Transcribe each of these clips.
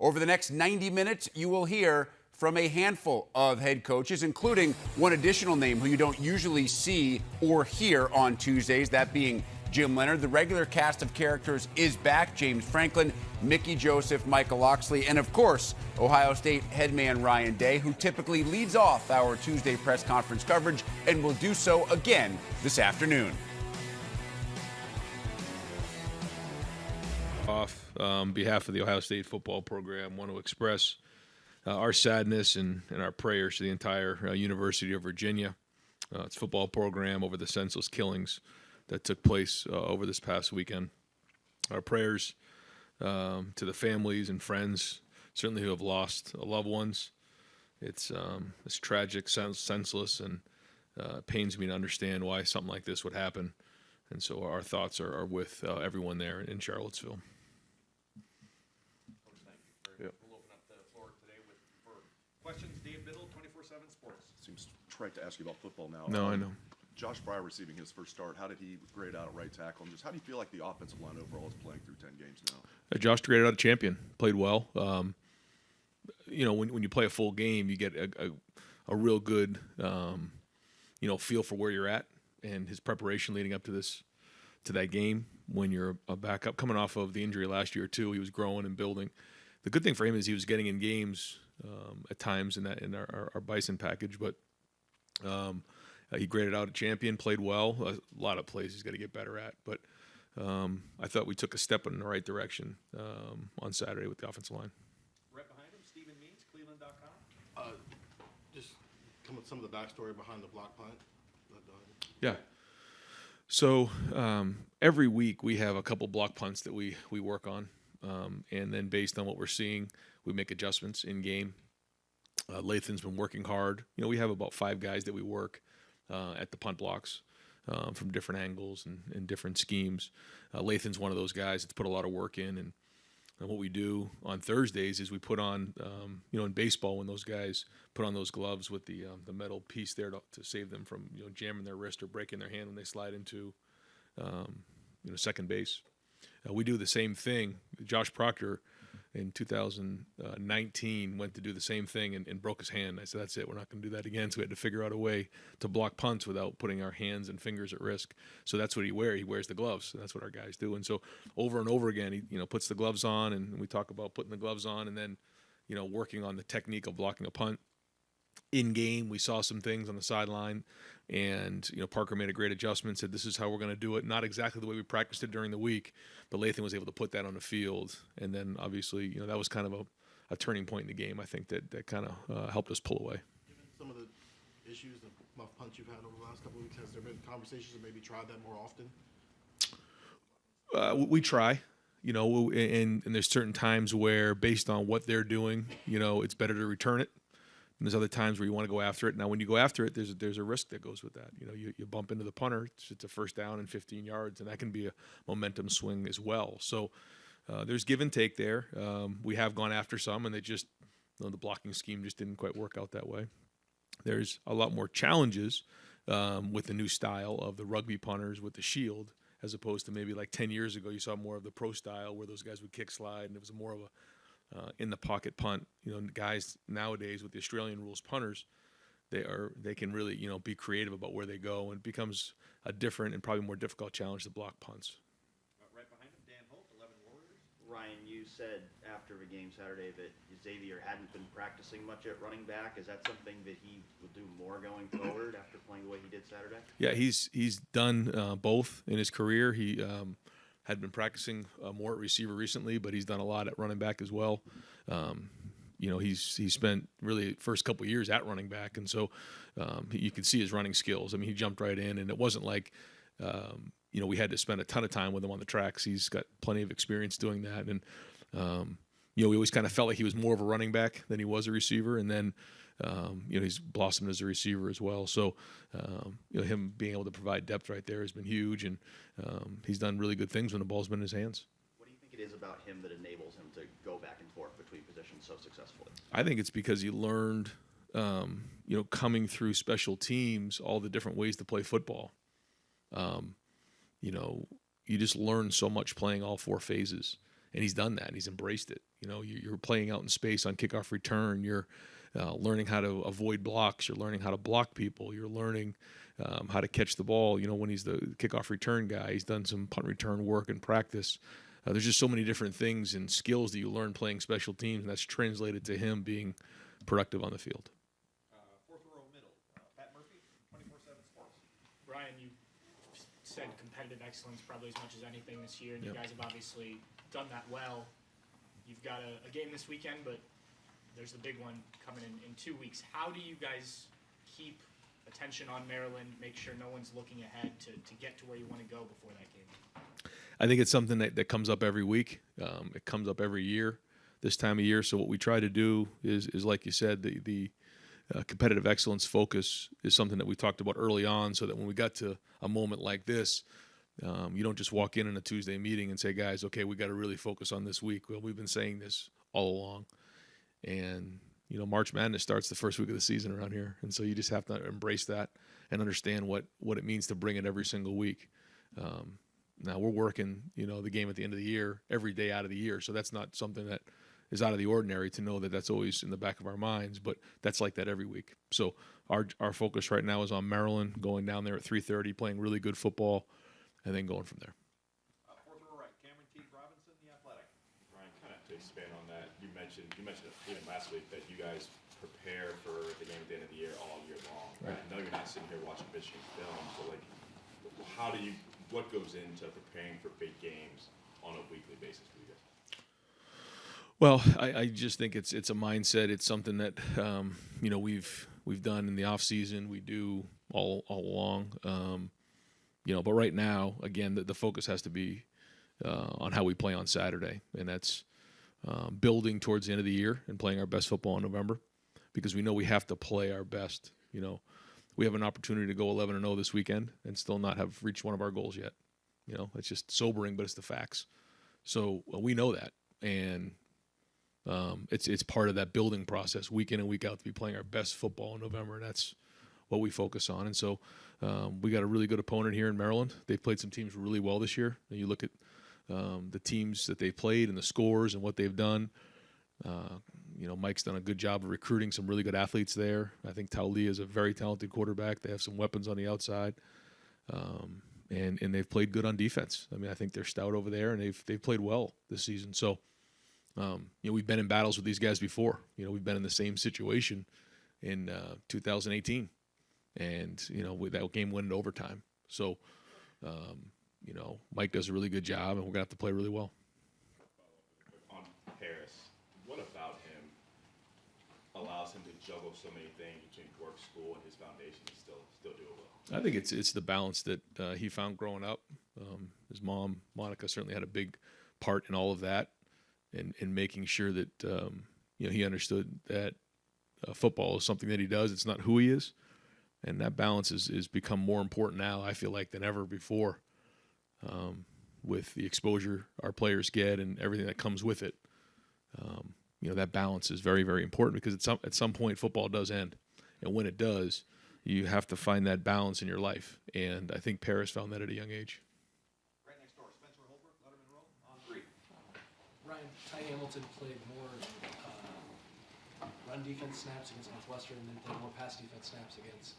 Over the next 90 minutes, you will hear from a handful of head coaches, including one additional name who you don't usually see or hear on Tuesdays, that being Jim Leonhard. The regular cast of characters is back. James Franklin, Mickey Joseph, Michael Locksley, and of course, Ohio State headman Ryan Day, who typically leads off our Tuesday press conference coverage and will do so again this afternoon. On behalf of the Ohio State football program, want to express our sadness and our prayers to the entire University of Virginia, its football program, over the senseless killings that took place over this past weekend. Our prayers to the families and friends, certainly who have lost loved ones. It's tragic, senseless, and pains me to understand why something like this would happen. And so our thoughts are with everyone there in Charlottesville. We'll open up the floor today for questions. Dave Biddle, 24/7 Sports. Seems trite to ask you about football now. No, I know. Josh Fryer receiving his first start. How did he grade out at right tackle? And just how do you feel like the offensive line overall is playing through 10 games now? Josh graded out a champion. Played well. When you play a full game, you get a real good feel for where you're at and his preparation leading up to that game. When you're a backup coming off of the injury last year too, he was growing and building. The good thing for him is he was getting in games at times in our Bison package, but he graded out a champion, played well. A lot of plays he's got to get better at, but I thought we took a step in the right direction on Saturday with the offensive line. Right behind him, Stephen Means, Cleveland.com. Just come with some of the backstory behind the block punt. Yeah. So every week we have a couple block punts that we work on, and then based on what we're seeing, we make adjustments in game. Lathan's been working hard. We have about 5 guys that we work at the punt blocks from different angles and different schemes. Lathan's one of those guys that's put a lot of work in, and what we do on Thursdays is we put on, in baseball when those guys put on those gloves with the metal piece there to save them from jamming their wrist or breaking their hand when they slide into second base. We do the same thing. Josh Proctor in 2019 went to do the same thing and broke his hand. I said, that's it. We're not going to do that again. So we had to figure out a way to block punts without putting our hands and fingers at risk. So that's what he wears. He wears the gloves. That's what our guys do. And so over and over again, he puts the gloves on, and we talk about putting the gloves on and then, working on the technique of blocking a punt. In game, we saw some things on the sideline, and Parker made a great adjustment, said this is how we're going to do it. Not exactly the way we practiced it during the week, but Lathan was able to put that on the field, and then obviously that was kind of a turning point in the game. I think that kind of helped us pull away. Given some of the issues and muff punts you've had over the last couple of weeks, has there been conversations to maybe try that more often? We try. And there's certain times where, based on what they're doing, it's better to return it. And there's other times where you want to go after it. Now, when you go after it, there's a risk that goes with that. You bump into the punter. It's a first down and 15 yards, and that can be a momentum swing as well. So there's give and take there. We have gone after some, and they just the blocking scheme just didn't quite work out that way. There's a lot more challenges with the new style of the rugby punters with the shield, as opposed to maybe like 10 years ago, you saw more of the pro style where those guys would kick slide, and it was more of a in the pocket punt. Guys nowadays with the Australian rules punters, they can really be creative about where they go, and it becomes a different and probably more difficult challenge to block punts. Right behind him, Dan Holt, 11 Warriors. Ryan, you said after the game Saturday that Xavier hadn't been practicing much at running back. Is that something that he will do more going forward after playing the way he did Saturday? Yeah, he's done both in his career. He had been practicing more at receiver recently, but he's done a lot at running back as well. He's spent really first couple of years at running back, and so you can see his running skills. I mean, he jumped right in, and it wasn't like we had to spend a ton of time with him on the tracks. He's got plenty of experience doing that, and we always kind of felt like he was more of a running back than he was a receiver, and then he's blossomed as a receiver as well. So, him being able to provide depth right there has been huge, and he's done really good things when the ball's been in his hands. What do you think it is about him that enables him to go back and forth between positions so successfully? I think it's because he learned, coming through special teams, all the different ways to play football. You just learn so much playing all 4 phases. And he's done that, and he's embraced it. You know, you're playing out in space on kickoff return. You're learning how to avoid blocks. You're learning how to block people. You're learning how to catch the ball. You know, when he's the kickoff return guy, he's done some punt return work in practice. There's just so many different things and skills that you learn playing special teams, and that's translated to him being productive on the field. Fourth row middle, Pat Murphy, 24/7 Sports. Brian, you said competitive excellence probably as much as anything this year, and you guys have obviously done that well. You've got a game this weekend, but there's the big one coming in 2 weeks. How do you guys keep attention on Maryland, make sure no one's looking ahead to get to where you want to go before that game? I think it's something that comes up every week. It comes up every year, this time of year. So what we try to do is like you said, the competitive excellence focus is something that we talked about early on, so that when we got to a moment like this, you don't just walk in a Tuesday meeting and say, guys, okay, we got to really focus on this week. Well, we've been saying this all along. And, you know, March Madness starts the first week of the season around here. And so you just have to embrace that and understand what it means to bring it every single week. Now we're working, you know, the game at the end of the year, every day out of the year. So that's not something that is out of the ordinary to know that that's always in the back of our minds, but that's like that every week. So our focus right now is on Maryland, going down there at 3:30, playing really good football, and then going from there. Fourth row right, Cameron T. Robinson, The Athletic. Ryan, kind of to expand on that, you mentioned even last week that you guys prepare for the game at the end of the year all year long. Right. I know you're not sitting here watching Michigan film, so like, what goes into preparing for big games on a weekly basis for you guys? Well, I just think it's a mindset. It's something that you know, we've done in the off season. We do all along. You know, but right now, again, the focus has to be on how we play on Saturday, and that's building towards the end of the year and playing our best football in November, because we know we have to play our best. You know, we have an opportunity to go 11-0 this weekend and still not have reached one of our goals yet. You know, it's just sobering, but it's the facts. So we know that, and it's part of that building process, week in and week out, to be playing our best football in November, and that's what we focus on. And so we got a really good opponent here in Maryland. They've played some teams really well this year. And you look at the teams that they played and the scores and what they've done. You know, Mike's done a good job of recruiting some really good athletes there. I think Taulia is a very talented quarterback. They have some weapons on the outside. And they've played good on defense. I mean, I think they're stout over there, and they've played well this season. So, you know, we've been in battles with these guys before. You know, we've been in the same situation in 2018. And, you know, that game went in overtime. So, you know, Mike does a really good job, and we're going to have to play really well. On Harris, what about him allows him to juggle so many things between work, school, and his foundation and still do it well? I think it's the balance that he found growing up. His mom, Monica, certainly had a big part in all of that, and in making sure that, you know, he understood that football is something that he does. It's not who he is. And that balance is become more important now, I feel like, than ever before, with the exposure our players get and everything that comes with it. You know, that balance is very, very important, because at some point football does end. And when it does, you have to find that balance in your life. And I think Paris found that at a young age. Right next door, Spencer Holbrook, Letterman Row, on 3. Ryan, Ty Hamilton played more run defense snaps against Northwestern, and then played more pass defense snaps against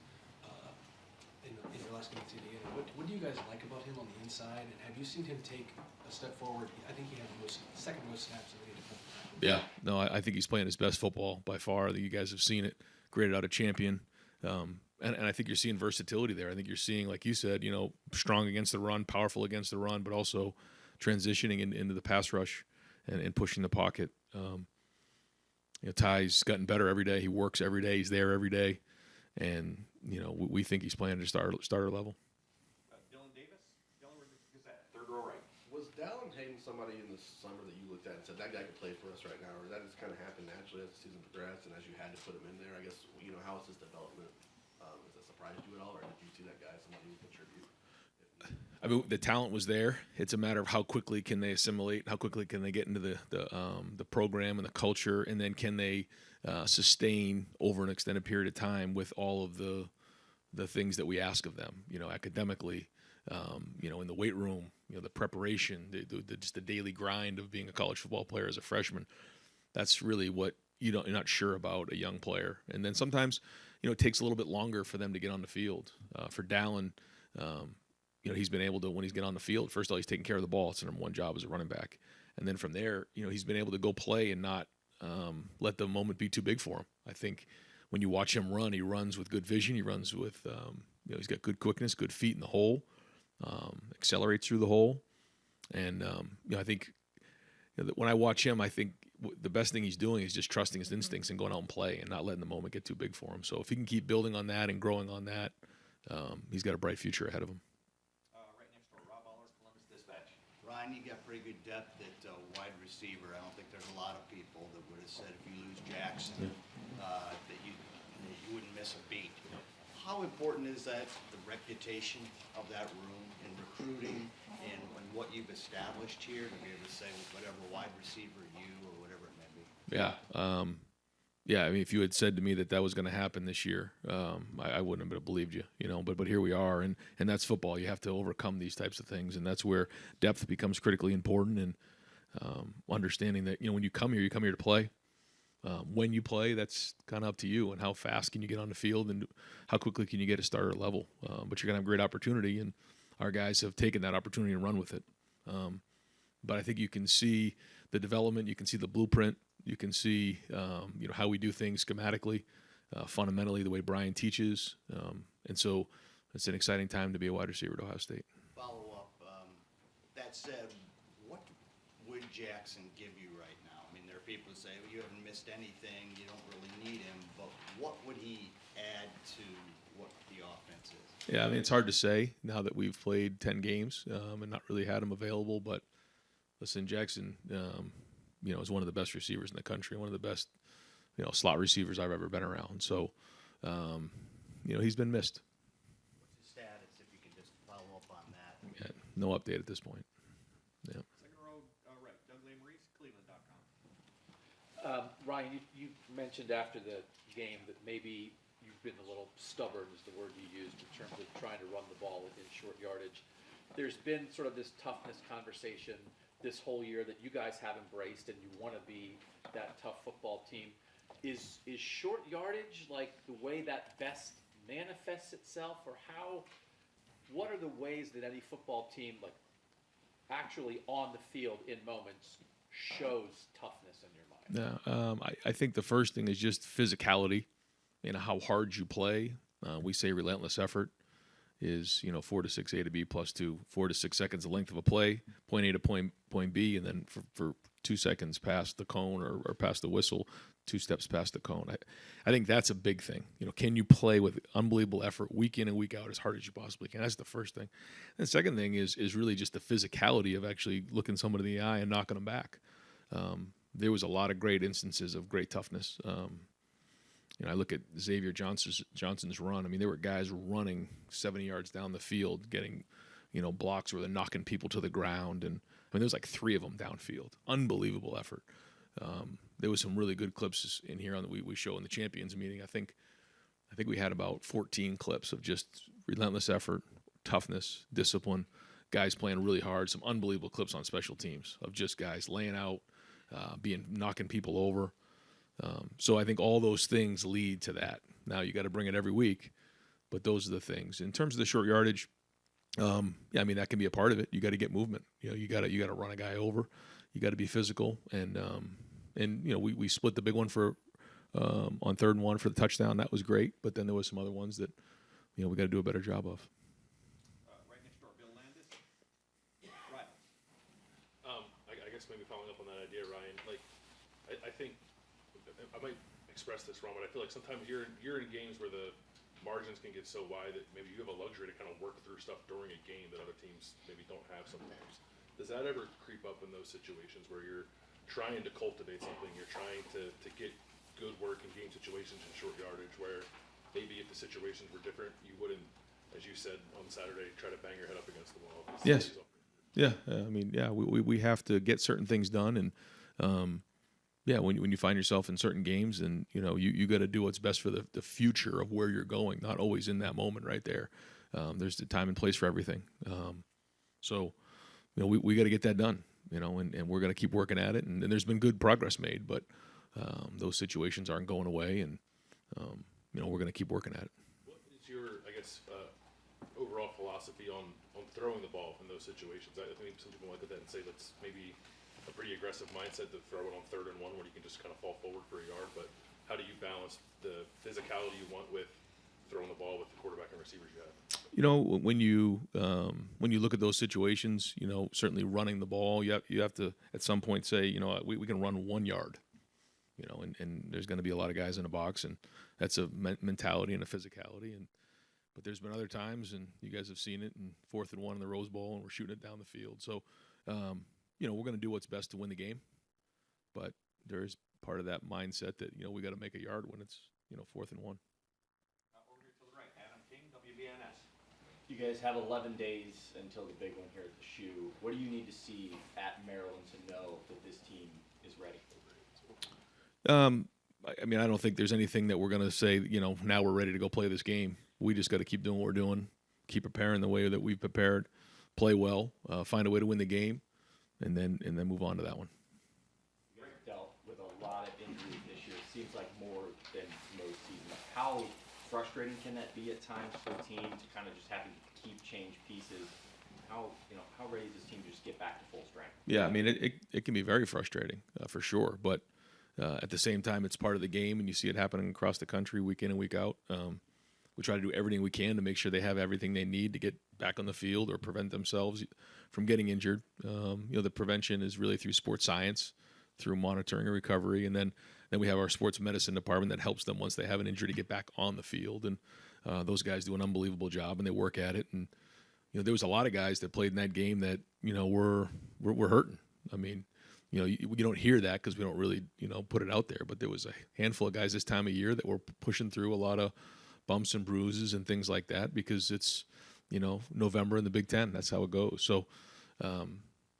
in your last game against Indiana. What do you guys like about him on the inside, and have you seen him take a step forward? I think he had the second most snaps of any defensive tackle. Yeah, no, I think he's playing his best football by far. I think you guys have seen it, graded out a champion. And I think you're seeing versatility there. I think you're seeing, like you said, you know, strong against the run, powerful against the run, but also transitioning into the pass rush and pushing the pocket. You know, Ty's gotten better every day. He works every day. He's there every day. And, you know, we think he's playing at a starter level. Dylan Davis, Delaware Gazette, third row right. Was Dallin Hayden somebody in the summer that you looked at and said, that guy could play for us right now? Or did that just kind of happen naturally as the season progressed and as you had to put him in there? I guess, you know, how was his development? Has that surprised you at all, or did you see that guy as somebody who could contribute? I mean, the talent was there. It's a matter of how quickly can they assimilate, how quickly can they get into the program and the culture, and then can they sustain over an extended period of time with all of the things that we ask of them. You know, academically, you know, in the weight room, the preparation, just the daily grind of being a college football player as a freshman. That's really what you're not sure about a young player. And then sometimes, it takes a little bit longer for them to get on the field. For Dallin, he's been able to, when he's get on the field, first of all, he's taking care of the ball. It's the number one job as a running back. And then from there, he's been able to go play and not let the moment be too big for him. I think when you watch him run, he runs with good vision. He runs with, he's got good quickness, good feet in the hole, accelerates through the hole. And, I think when I watch him, I think the best thing he's doing is just trusting his instincts and going out and play and not letting the moment get too big for him. So if he can keep building on that and growing on that, he's got a bright future ahead of him. Right next door, Rob Allers, Columbus Dispatch. Ryan, you got pretty good depth at wide receiver. I don't think there's a lot of people that would have said if you lose Jackson that you wouldn't miss a beat. How important is that, the reputation of that room in recruiting and what you've established here to be able to say whatever wide receiver you or whatever it may be? Yeah. I mean, if you had said to me that was going to happen this year, I wouldn't have believed you, but here we are. And that's football. You have to overcome these types of things. And that's where depth becomes critically important. And understanding that, when you come here to play. When you play, that's kind of up to you, and how fast can you get on the field and how quickly can you get a starter level. But you're going to have great opportunity, and our guys have taken that opportunity and run with it. But I think you can see the development, you can see the blueprint, you can see how we do things schematically, fundamentally, the way Brian teaches. And so it's an exciting time to be a wide receiver at Ohio State. Follow up. That said, what would Jackson give you right now? I mean, there are people who say, well, you haven't missed anything, you don't really need him, but what would he add to what the offense is? Yeah, I mean, it's hard to say now that we've played 10 games and not really had him available. But listen, Jackson, is one of the best receivers in the country, one of the best, slot receivers I've ever been around. So, he's been missed. What's his status, if you can just follow up on that? Yeah, no update at this point. Yeah. Second row, right, Doug Lesmerises, Cleveland.com. Ryan, you mentioned after the game that maybe you've been a little stubborn, is the word you used, in terms of trying to run the ball within short yardage. There's been sort of this toughness conversation this whole year that you guys have embraced, and you want to be that tough football team. Is short yardage like the way that best manifests itself, or what are the ways that any football team, like actually on the field in moments, shows toughness in your mind? Yeah, I think the first thing is just physicality, how hard you play. We say relentless effort is 4 to 6 A to B plus 2, 4 to 6 seconds the length of a play, point A to point B, and then for 2 seconds past the cone or past the whistle, 2 steps past the cone. I think that's a big thing. Can you play with unbelievable effort week in and week out as hard as you possibly can? That's the first thing. And the second thing is really just the physicality of actually looking someone in the eye and knocking them back. There was a lot of great instances of great toughness. I look at Xavier Johnson's run. I mean, there were guys running 70 yards down the field, getting, blocks where they're knocking people to the ground. And there was like 3 of them downfield. Unbelievable effort. There was some really good clips in here that we show in the champions meeting. I think we had about 14 clips of just relentless effort, toughness, discipline, guys playing really hard. Some unbelievable clips on special teams of just guys laying out, knocking people over. So I think all those things lead to that. Now you got to bring it every week, but those are the things. In terms of the short yardage, that can be a part of it. You got to get movement. You got to run a guy over. You got to be physical, and we split the big one for on 3rd and 1 for the touchdown. That was great, but then there was some other ones that we got to do a better job of. Right next door, Bill Landis. Right. I guess maybe following up on that idea, Ryan. Like, I think I might express this wrong, but I feel like sometimes you're in games where the margins can get so wide that maybe you have a luxury to kind of work through stuff during a game that other teams maybe don't have sometimes. Does that ever creep up in those situations where you're trying to cultivate something, you're trying to get good work in game situations in short yardage, where maybe if the situations were different, you wouldn't, as you said on Saturday, try to bang your head up against the wall? Yes. Yeah. We have to get certain things done, and when you find yourself in certain games, and you got to do what's best for the future of where you're going, not always in that moment right there. There's the time and place for everything. So we got to get that done, and we're going to keep working at it. And there's been good progress made, but those situations aren't going away, and we're going to keep working at it. What is your, I guess, overall philosophy on throwing the ball in those situations? I think some people look at that and say that's maybe a pretty aggressive mindset to throw it on 3rd and 1 where you can just kind of fall forward for a yard. But how do you balance the physicality you want with throwing the ball with the quarterback and receivers you have? When you look at those situations, certainly running the ball, you have to at some point say, we can run 1 yard, and there's going to be a lot of guys in a box, and that's a mentality and a physicality. But there's been other times, and you guys have seen it, in 4th and 1 in the Rose Bowl, and we're shooting it down the field. So, we're going to do what's best to win the game. But there is part of that mindset that, we got to make a yard when it's, 4th and 1. Over here to the right, Adam King, WBNS. You guys have 11 days until the big one here at the Shoe. What do you need to see at Maryland to know that this team is ready? I don't think there's anything that we're going to say, now we're ready to go play this game. We just got to keep doing what we're doing, keep preparing the way that we've prepared, play well, find a way to win the game, and then move on to that one. You guys dealt with a lot of injuries this year. It seems like more than most seasons. How frustrating can that be at times for a team to kind of just having to keep change pieces? How ready is this team to just get back to full strength? Yeah, it can be very frustrating for sure, but at the same time, it's part of the game, and you see it happening across the country week in and week out. We try to do everything we can to make sure they have everything they need to get back on the field or prevent themselves from getting injured. The prevention is really through sports science, through monitoring and recovery, and then we have our sports medicine department that helps them once they have an injury to get back on the field. And those guys do an unbelievable job, and they work at it. And there was a lot of guys that played in that game that were hurting. You don't hear that because we don't really put it out there. But there was a handful of guys this time of year that were pushing through a lot of bumps and bruises and things like that because it's November in the Big Ten. That's how it goes. So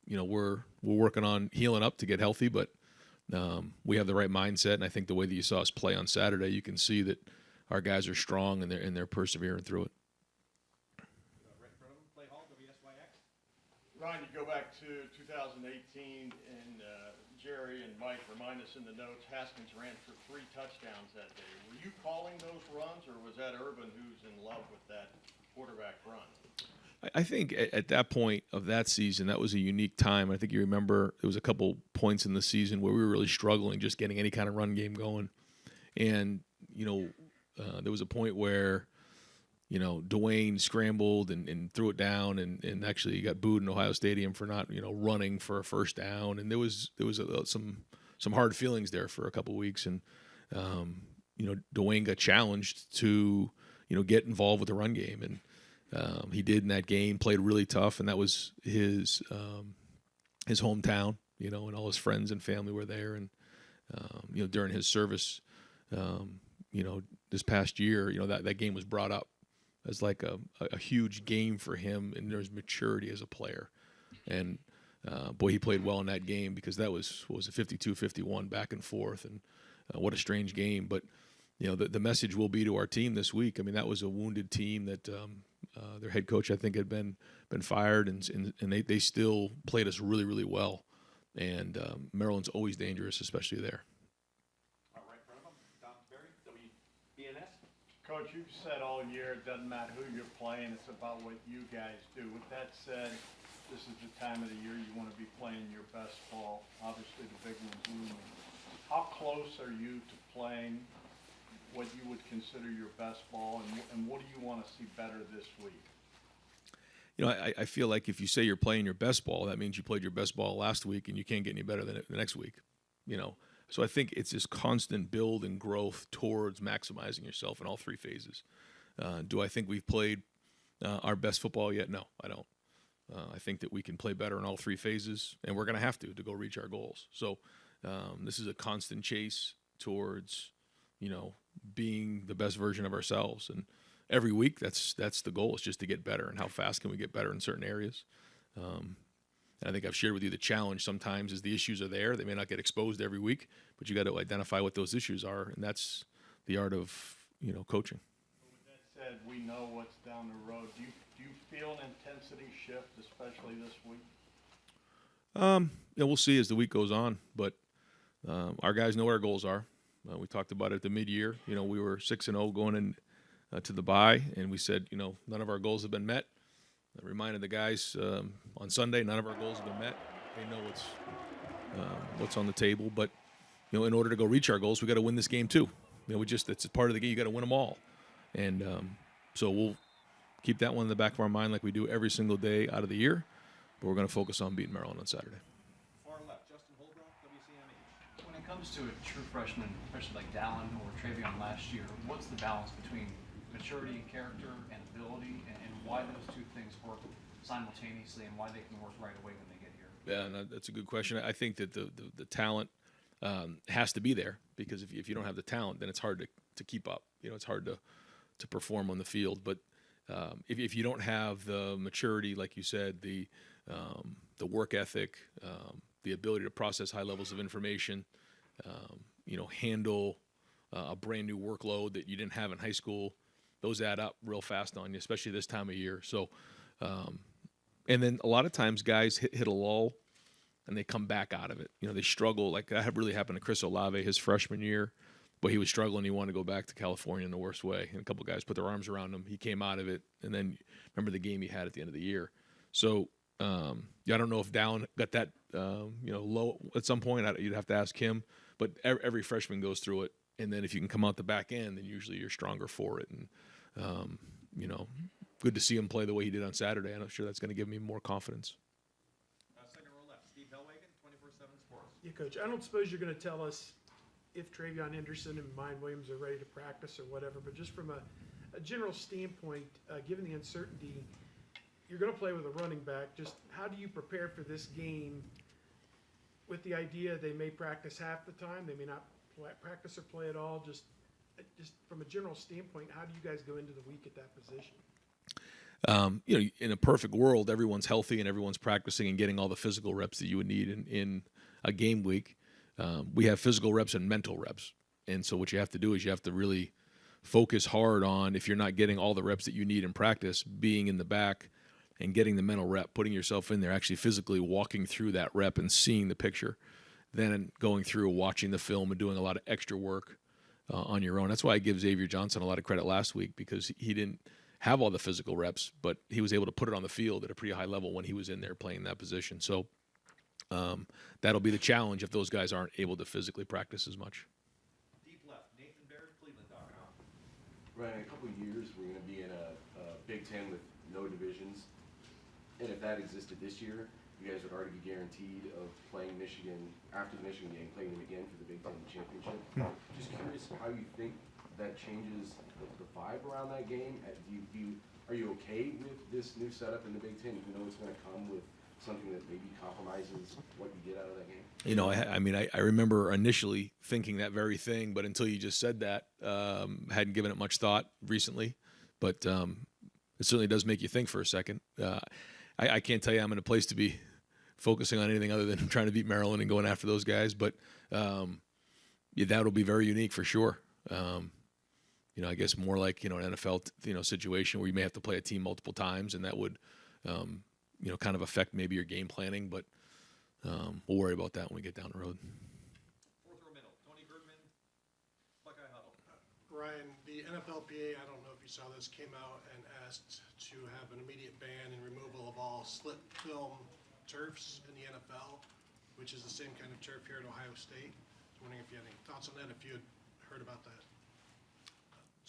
we're working on healing up to get healthy, but we have the right mindset. And I think the way that you saw us play on Saturday, you can see that our guys are strong and they're persevering through it. Right in front of him, Play Hall, WSYX. Ryan, you go back to 2018, and Jerry and Mike remind us in the notes, Haskins ran for 3 touchdowns that day. Were you calling those runs, or was that Urban who's in love with that quarterback run? I think at that point of that season, that was a unique time. I think you remember there was a couple points in the season where we were really struggling just getting any kind of run game going. And, there was a point where, Dwayne scrambled and threw it down and actually got booed in Ohio Stadium for not, running for a first down. And there was some hard feelings there for a couple weeks. And, Dwayne got challenged to, get involved with the run game. And, he did in that game, played really tough, and that was his hometown, and all his friends and family were there. And, during his service, this past year, that game was brought up as like a huge game for him, and there's maturity as a player. And, boy, he played well in that game because that was, 52-51 back and forth, and what a strange game. But, the message will be to our team this week. That was a wounded team that their head coach, I think, had been fired, and they still played us really, really well. And Maryland's always dangerous, especially there. Right in front of him, Don Berry, WBNS. Coach, you've said all year it doesn't matter who you're playing, it's about what you guys do. With that said, this is the time of the year you want to be playing your best ball. Obviously, the big one's looming. How close are you to playing what you would consider your best ball, and what do you want to see better this week? I feel like if you say you're playing your best ball, that means you played your best ball last week and you can't get any better than it the next week. So I think it's this constant build and growth towards maximizing yourself in all 3 phases. Do I think we've played our best football yet? No, I don't. I think that we can play better in all 3 phases, and we're going to have to go reach our goals. So this is a constant chase towards being the best version of ourselves. And every week, that's the goal, is just to get better. And how fast can we get better in certain areas? And I think I've shared with you the challenge sometimes is the issues are there. They may not get exposed every week, but you got to identify what those issues are. And that's the art of, coaching. With that said, we know what's down the road. Do you feel an intensity shift, especially this week? We'll see as the week goes on, but our guys know what our goals are. We talked about it at the mid-year. We were 6-0 going in to the bye, and we said, none of our goals have been met. I reminded the guys on Sunday, none of our goals have been met. They know what's on the table, but in order to go reach our goals, we got to win this game too. It's a part of the game. You got to win them all, and so we'll keep that one in the back of our mind like we do every single day out of the year. But we're going to focus on beating Maryland on Saturday. Far left, Justin Holbrook, WCMH. When it comes to a true freshman, especially like Dallin or Travion last year, what's the balance between maturity and character and ability, and why those two things work simultaneously, and why they can work right away when they get here? Yeah, no, that's a good question. I think that the talent has to be there, because if you don't have the talent, then it's hard to keep up. It's hard to perform on the field. But if you don't have the maturity, like you said, the work ethic, the ability to process high levels of information, handle a brand new workload that you didn't have in high school, those add up real fast on you, especially this time of year. So, and then a lot of times guys hit a lull and they come back out of it. They struggle. Like that really happened to Chris Olave his freshman year, but he was struggling. He wanted to go back to California in the worst way. And a couple guys put their arms around him. He came out of it. And then remember the game he had at the end of the year. So, I don't know if Dallin got that, low at some point. You'd have to ask him. But every freshman goes through it. And then if you can come out the back end, then usually you're stronger for it. And, good to see him play the way he did on Saturday. I'm sure that's going to give me more confidence. Second row left, Steve Hellwagen, 24/7 Sports. Yeah, Coach, I don't suppose you're going to tell us if Travion Henderson and Mine Williams are ready to practice or whatever, but just from a general standpoint, given the uncertainty, you're going to play with a running back. Just how do you prepare for this game with the idea they may practice half the time, they may not practice or play at all? Just from a general standpoint, how do you guys go into the week at that position? In a perfect world, everyone's healthy and everyone's practicing and getting all the physical reps that you would need in a game week. We have physical reps and mental reps. And so what you have to do is you have to really focus hard on, if you're not getting all the reps that you need in practice, being in the back and getting the mental rep, putting yourself in there, actually physically walking through that rep and seeing the picture, then going through, watching the film and doing a lot of extra work on your own. That's why I give Xavier Johnson a lot of credit last week, because he didn't have all the physical reps, but he was able to put it on the field at a pretty high level when he was in there playing that position. So that'll be the challenge if those guys aren't able to physically practice as much. Deep left, Nathan Baird, Cleveland.com. Ryan, in a couple of years, we're going to be in a Big Ten with no divisions. And if that existed this year, you guys would already be guaranteed of playing Michigan after the Michigan game, playing them again for the Big Ten championship. Just curious how you think that changes the vibe around that game. Are you okay with this new setup in the Big Ten, even though it's going to come with something that maybe compromises what you get out of that game? I remember initially thinking that very thing, but until you just said that, hadn't given it much thought recently. But it certainly does make you think for a second. I can't tell you I'm in a place to be focusing on anything other than trying to beat Maryland and going after those guys. But that'll be very unique for sure. I guess more like, an NFL, situation where you may have to play a team multiple times, and that would, kind of affect maybe your game planning. But we'll worry about that when we get down the road. Fourth row middle, Tony Bergman, Buckeye Huddle. Ryan, the NFLPA, I don't know if you saw this, came out and asked to have an immediate ban and removal of all slip film turfs in the NFL, which is the same kind of turf here at Ohio State. I was wondering if you had any thoughts on that, if you had heard about that.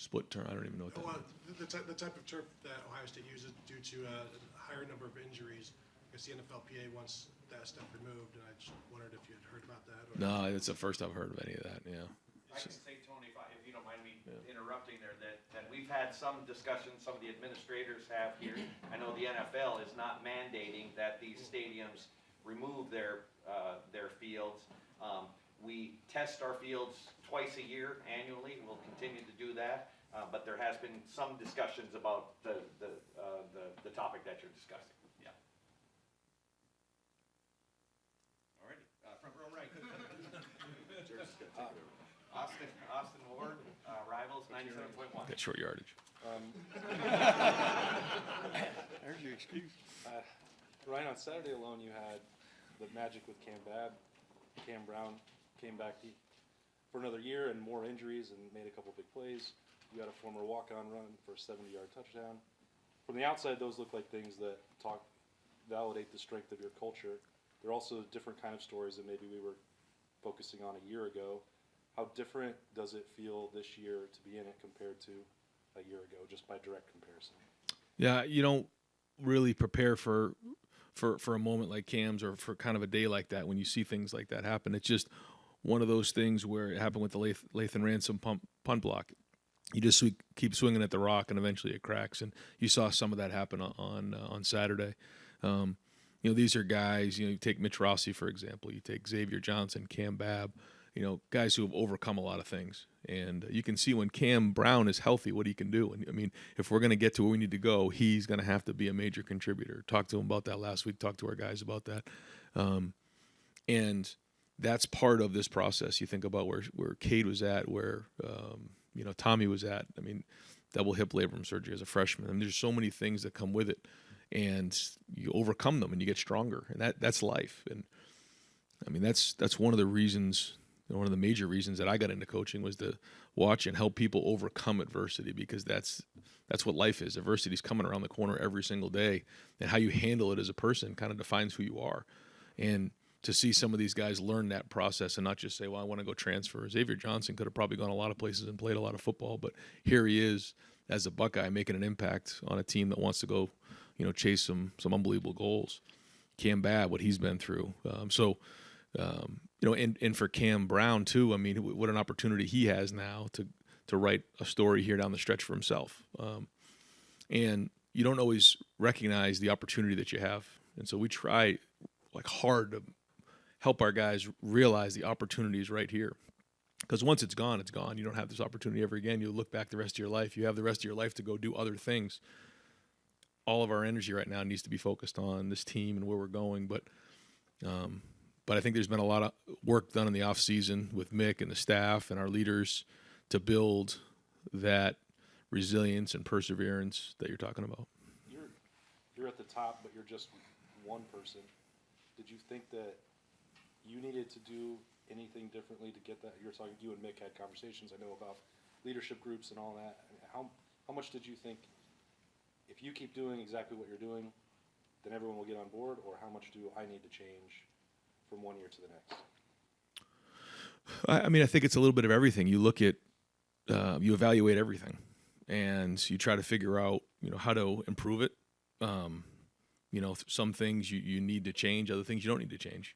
Split turn, I don't even know what that means. The type of turf that Ohio State uses due to a higher number of injuries. I guess the NFLPA wants that stuff removed, and I just wondered if you had heard about that. No, it's the first I've heard of any of that, yeah. I can say, Tony, if you don't mind me interrupting there, that we've had some discussions, some of the administrators have here. I know the NFL is not mandating that these stadiums remove their fields. We test our fields twice a year annually. We'll continue to do that. But there has been some discussions about the topic that you're discussing. Yeah. All righty. Front row right. Austin Ward, Rivals 97.1. Got short yardage. There's your excuse. Ryan, on Saturday alone, you had the magic with Cam Brown came back for another year and more injuries and made a couple big plays. You got a former walk-on run for a 70-yard touchdown. From the outside, those look like things that validate the strength of your culture. They're also different kind of stories that maybe we were focusing on a year ago. How different does it feel this year to be in it compared to a year ago, just by direct comparison? Yeah, you don't really prepare for a moment like Cam's or for kind of a day like that when you see things like that happen. It's just one of those things where it happened with the Lathan Ransom punt block. You just keep swinging at the rock, and eventually it cracks. And you saw some of that happen on Saturday. These are guys. You take Mitch Rossi for example. You take Xavier Johnson, Cam Babb. Guys who have overcome a lot of things. And you can see when Cam Brown is healthy what he can do. And I mean, if we're going to get to where we need to go, he's going to have to be a major contributor. Talked to him about that last week. Talked to our guys about that. And that's part of this process. You think about where Cade was at, where Tommy was at. I mean, double hip labrum surgery as a freshman. I mean, there's so many things that come with it, and you overcome them and you get stronger. And that's life. And I mean, that's one of the reasons. One of the major reasons that I got into coaching was to watch and help people overcome adversity, because that's what life is. Adversity is coming around the corner every single day, and how you handle it as a person kind of defines who you are. And to see some of these guys learn that process and not just say, well, I want to go transfer. Xavier Johnson could have probably gone a lot of places and played a lot of football, but here he is as a Buckeye making an impact on a team that wants to go, chase some unbelievable goals. Cam Babb, what he's been through. And for Cam Brown too, I mean, what an opportunity he has now to write a story here down the stretch for himself. And you don't always recognize the opportunity that you have. And so we try hard to help our guys realize the opportunity is right here. Because once it's gone, it's gone. You don't have this opportunity ever again. You look back the rest of your life. You have the rest of your life to go do other things. All of our energy right now needs to be focused on this team and where we're going. But I think there's been a lot of work done in the offseason with Mick and the staff and our leaders to build that resilience and perseverance that you're talking about. You're at the top, but you're just one person. Did you think that you needed to do anything differently to get that? You and Mick had conversations, I know, about leadership groups and all that. How much did you think, if you keep doing exactly what you're doing, then everyone will get on board, or how much do I need to change from one year to the next? I mean, I think it's a little bit of everything. You look at, you evaluate everything, and you try to figure out, how to improve it. Some things you need to change, other things you don't need to change.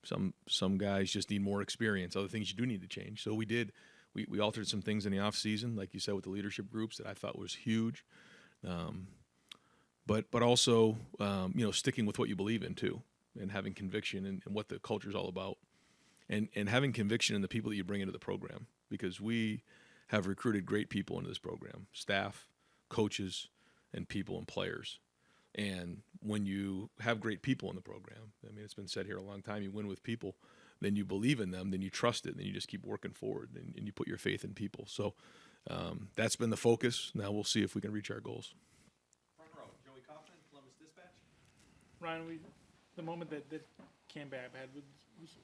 Some guys just need more experience. Other things you do need to change. So we did. We altered some things in the off season, like you said, with the leadership groups that I thought was huge. But also, sticking with what you believe in too. And having conviction in what the culture is all about, and having conviction in the people that you bring into the program, because we have recruited great people into this program, staff, coaches, and people and players. And when you have great people in the program, I mean, it's been said here a long time, you win with people, then you believe in them, then you trust it, then you just keep working forward, and you put your faith in people. So that's been the focus. Now we'll see if we can reach our goals. Front row, Joey Kaufman, Columbus Dispatch. Ryan, the moment that Cam Babb had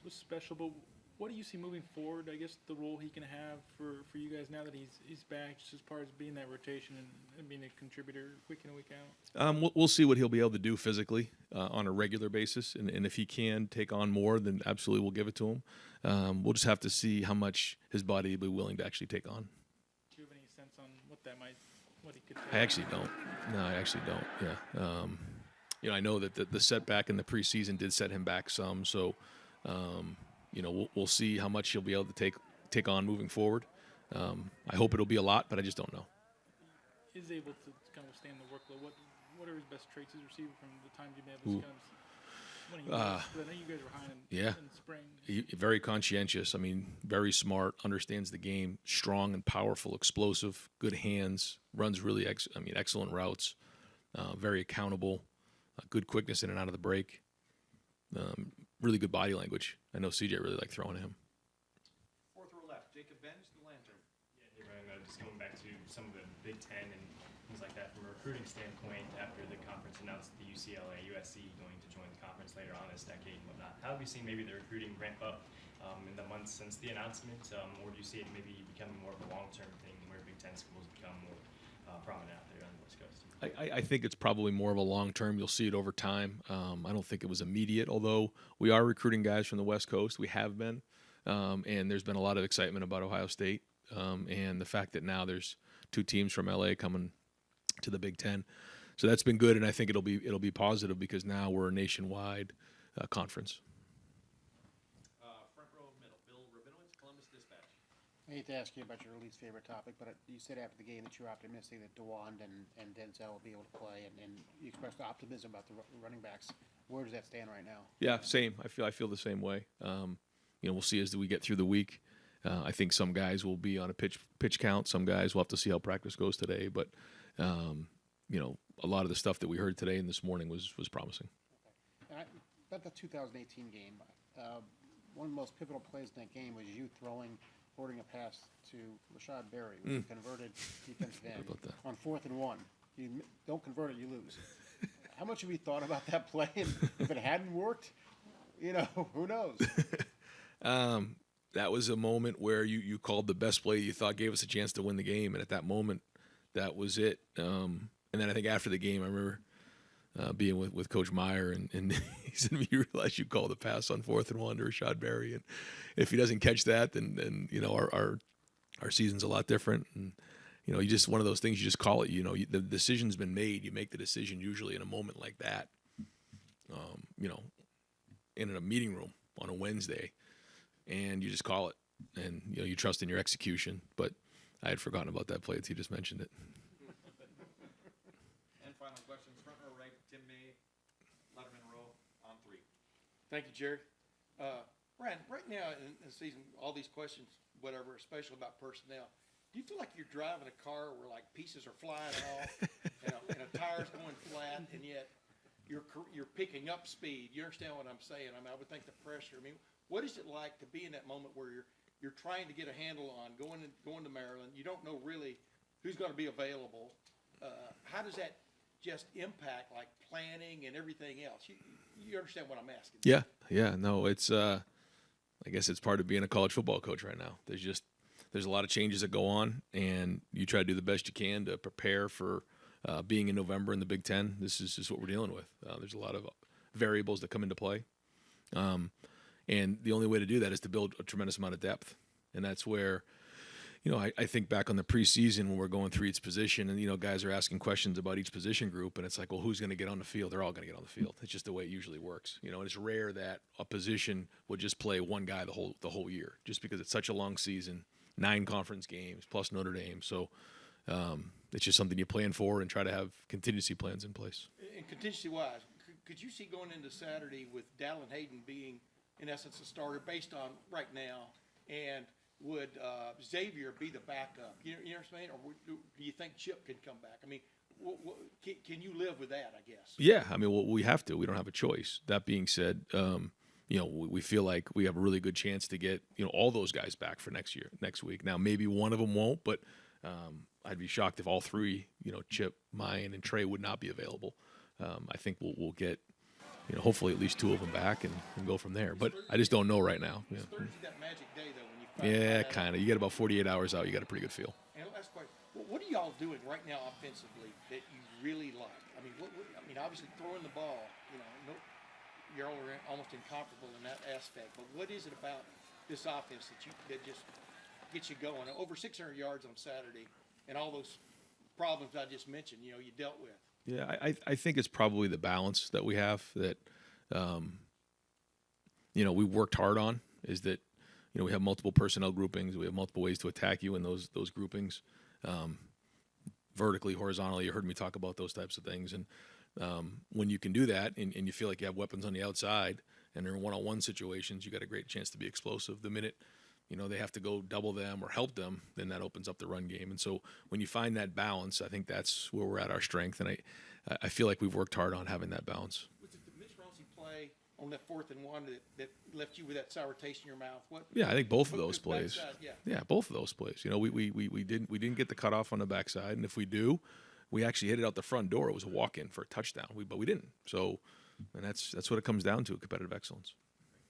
was special, but what do you see moving forward? I guess the role he can have for you guys now that he's back, just as far as being that rotation and being a contributor week in and week out? We'll see what he'll be able to do physically on a regular basis, and if he can take on more, then absolutely we'll give it to him. We'll just have to see how much his body will be willing to actually take on. Do you have any sense on what he could take? I actually don't. No, I actually don't. Yeah. I know that the setback in the preseason did set him back some, so we'll see how much he'll be able to take on moving forward. I hope it'll be a lot, but I just don't know. Is able to kind of withstand the workload. What are his best traits as a receiver from the time you've been able to kind of when he was? I know you guys were high in spring. Very conscientious. I mean, very smart. Understands the game. Strong and powerful. Explosive. Good hands. Runs really excellent routes. Very accountable. Good quickness in and out of the break. Really good body language. I know CJ really liked throwing to him. Fourth row left, Jacob Benz, the Lantern. Hey, Ryan, just going back to some of the Big Ten and things like that, from a recruiting standpoint, after the conference announced the UCLA, USC going to join the conference later on this decade and whatnot, how have you seen maybe the recruiting ramp up in the months since the announcement, or do you see it maybe becoming more of a long-term thing where Big Ten schools become more prominent out there on the West Coast? I think it's probably more of a long term. You'll see it over time. I don't think it was immediate, although we are recruiting guys from the West Coast. We have been, and there's been a lot of excitement about Ohio State, and the fact that now there's 2 teams from LA coming to the Big Ten. So that's been good, and I think it'll be positive because now we're a nationwide conference. Front row middle, Bill Rabinowitz, Columbus Dispatch. I hate to ask you about your least favorite topic, but you said after the game that you're optimistic that DeWand and Denzel will be able to play, and you expressed optimism about the running backs. Where does that stand right now? Yeah, same. I feel the same way. We'll see as we get through the week. I think some guys will be on a pitch count. Some guys will have to see how practice goes today. But a lot of the stuff that we heard today and this morning was promising. Okay. And about the 2018 game, one of the most pivotal plays in that game was you forwarding a pass to Rashad Berry, which a converted defensive end on 4th and 1. You don't convert it, you lose. How much have you thought about that play? And if it hadn't worked, who knows? That was a moment where you called the best play you thought gave us a chance to win the game, and at that moment, that was it. And then I think after the game, I remember being with Coach Meyer, and he said, "You realize you called the pass on 4th and 1 to Rashad Berry, and if he doesn't catch that, then our season's a lot different." And you just one of those things, you just call it. The decision's been made. You make the decision usually in a moment like that. In a meeting room on a Wednesday, and you just call it, and you trust in your execution. But I had forgotten about that play until you just mentioned it. And final questions, front row right, Tim May, Letterman row on 3. Thank you, Jerry. Ryan, right now in the season, all these questions, whatever, especially about personnel, do you feel like you're driving a car where like pieces are flying off and a tire's going flat, and yet you're picking up speed? You understand what I'm saying? I would think the pressure. What is it like to be in that moment where you're trying to get a handle on going to Maryland? You don't know really who's going to be available. How does that just impact like planning and everything else? You understand what I'm asking? Yeah. No, it's I guess it's part of being a college football coach right now. There's a lot of changes that go on, and you try to do the best you can to prepare for being in November in the Big Ten. This is just what we're dealing with. There's a lot of variables that come into play. And the only way to do that is to build a tremendous amount of depth. And that's where, I think back on the preseason when we're going through each position and, guys are asking questions about each position group, and it's like, well, who's going to get on the field? They're all going to get on the field. It's just the way it usually works. And it's rare that a position would just play one guy the whole year, just because it's such a long season, 9 conference games plus Notre Dame. So it's just something you plan for and try to have contingency plans in place. And contingency-wise, could you see going into Saturday with Dallin Hayden being, in essence, a starter based on right now, and would Xavier be the backup? You know what I'm saying? Or do you think Chip can come back? Can you live with that, I guess? Yeah, we have to. We don't have a choice. That being said, we feel like we have a really good chance to get, all those guys back for next week. Now, maybe one of them won't, but I'd be shocked if all 3, Chip, Mayan, and Trey would not be available. I think we'll get, hopefully at least 2 of them back and go from there. But I just don't know right now. Yeah. Thursday that magic day, though, when you kind of. You get about 48 hours out, you got a pretty good feel. And last question, what are y'all doing right now offensively that you really like? Obviously throwing the ball, you're almost incomparable in that aspect. But what is it about this offense that just gets you going? Over 600 yards on Saturday, and all those problems I just mentioned, you dealt with. Yeah, I think it's probably the balance that we have that, we worked hard on, is that, we have multiple personnel groupings. We have multiple ways to attack you in those groupings, vertically, horizontally. You heard me talk about those types of things. And when you can do that and you feel like you have weapons on the outside and they're in one-on-one situations, you got a great chance to be explosive. The minute, they have to go double them or help them, then that opens up the run game. And so when you find that balance, I think that's where we're at our strength. And I feel like we've worked hard on having that balance. Was it the Mitch Rossi play on that 4th and 1 that left you with that sour taste in your mouth? Yeah, I think both of Hook those his plays. backside, Yeah, both of those plays. You know, we didn't get the cutoff on the backside, and if we do, we actually hit it out the front door. It was a walk-in for a touchdown. But we didn't. So, and that's what it comes down to: competitive excellence.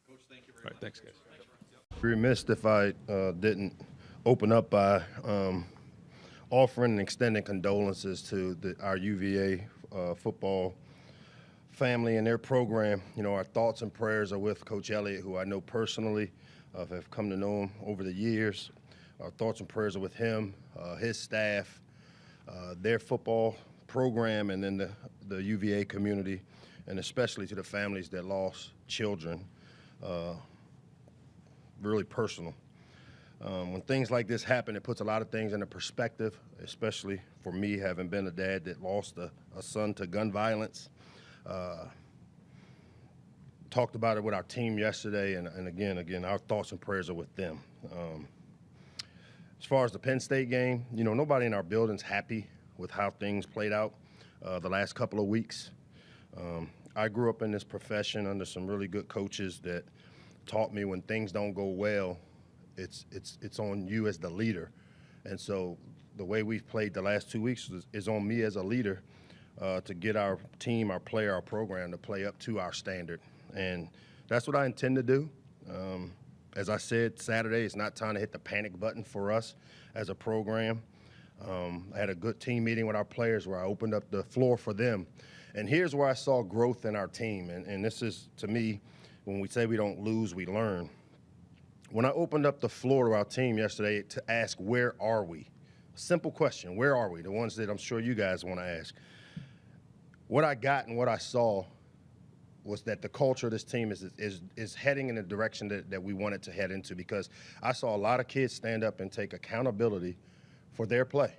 Coach, thank you very All right, much. thanks, guys. Remiss if I didn't open up by offering and extending condolences to our UVA football family and their program. You know, our thoughts and prayers are with Coach Elliott, who I know personally, have come to know him over the years. Our thoughts and prayers are with him, his staff, their football program, and then the UVA community, and especially to the families that lost children. Really personal. When things like this happen, it puts a lot of things into perspective, especially for me, having been a dad that lost a son to gun violence. Talked about it with our team yesterday, and again, our thoughts and prayers are with them. As far as the Penn State game, you know, nobody in our building's happy with how things played out the last couple of weeks. I grew up in this profession under some really good coaches that taught me when things don't go well, it's on you as the leader. And so the way we've played the last 2 weeks is on me as a leader to get our team, our player, our program to play up to our standard. And that's what I intend to do. As I said Saturday, it's not time to hit the panic button for us as a program. I had a good team meeting with our players where I opened up the floor for them. And here's where I saw growth in our team. And this is, to me, when we say we don't lose, we learn. When I opened up the floor to our team yesterday to ask, where are we? A simple question, where are we? The ones that I'm sure you guys want to ask. What I got and what I saw was that the culture of this team is heading in the direction that we wanted to head into, because I saw a lot of kids stand up and take accountability for their play.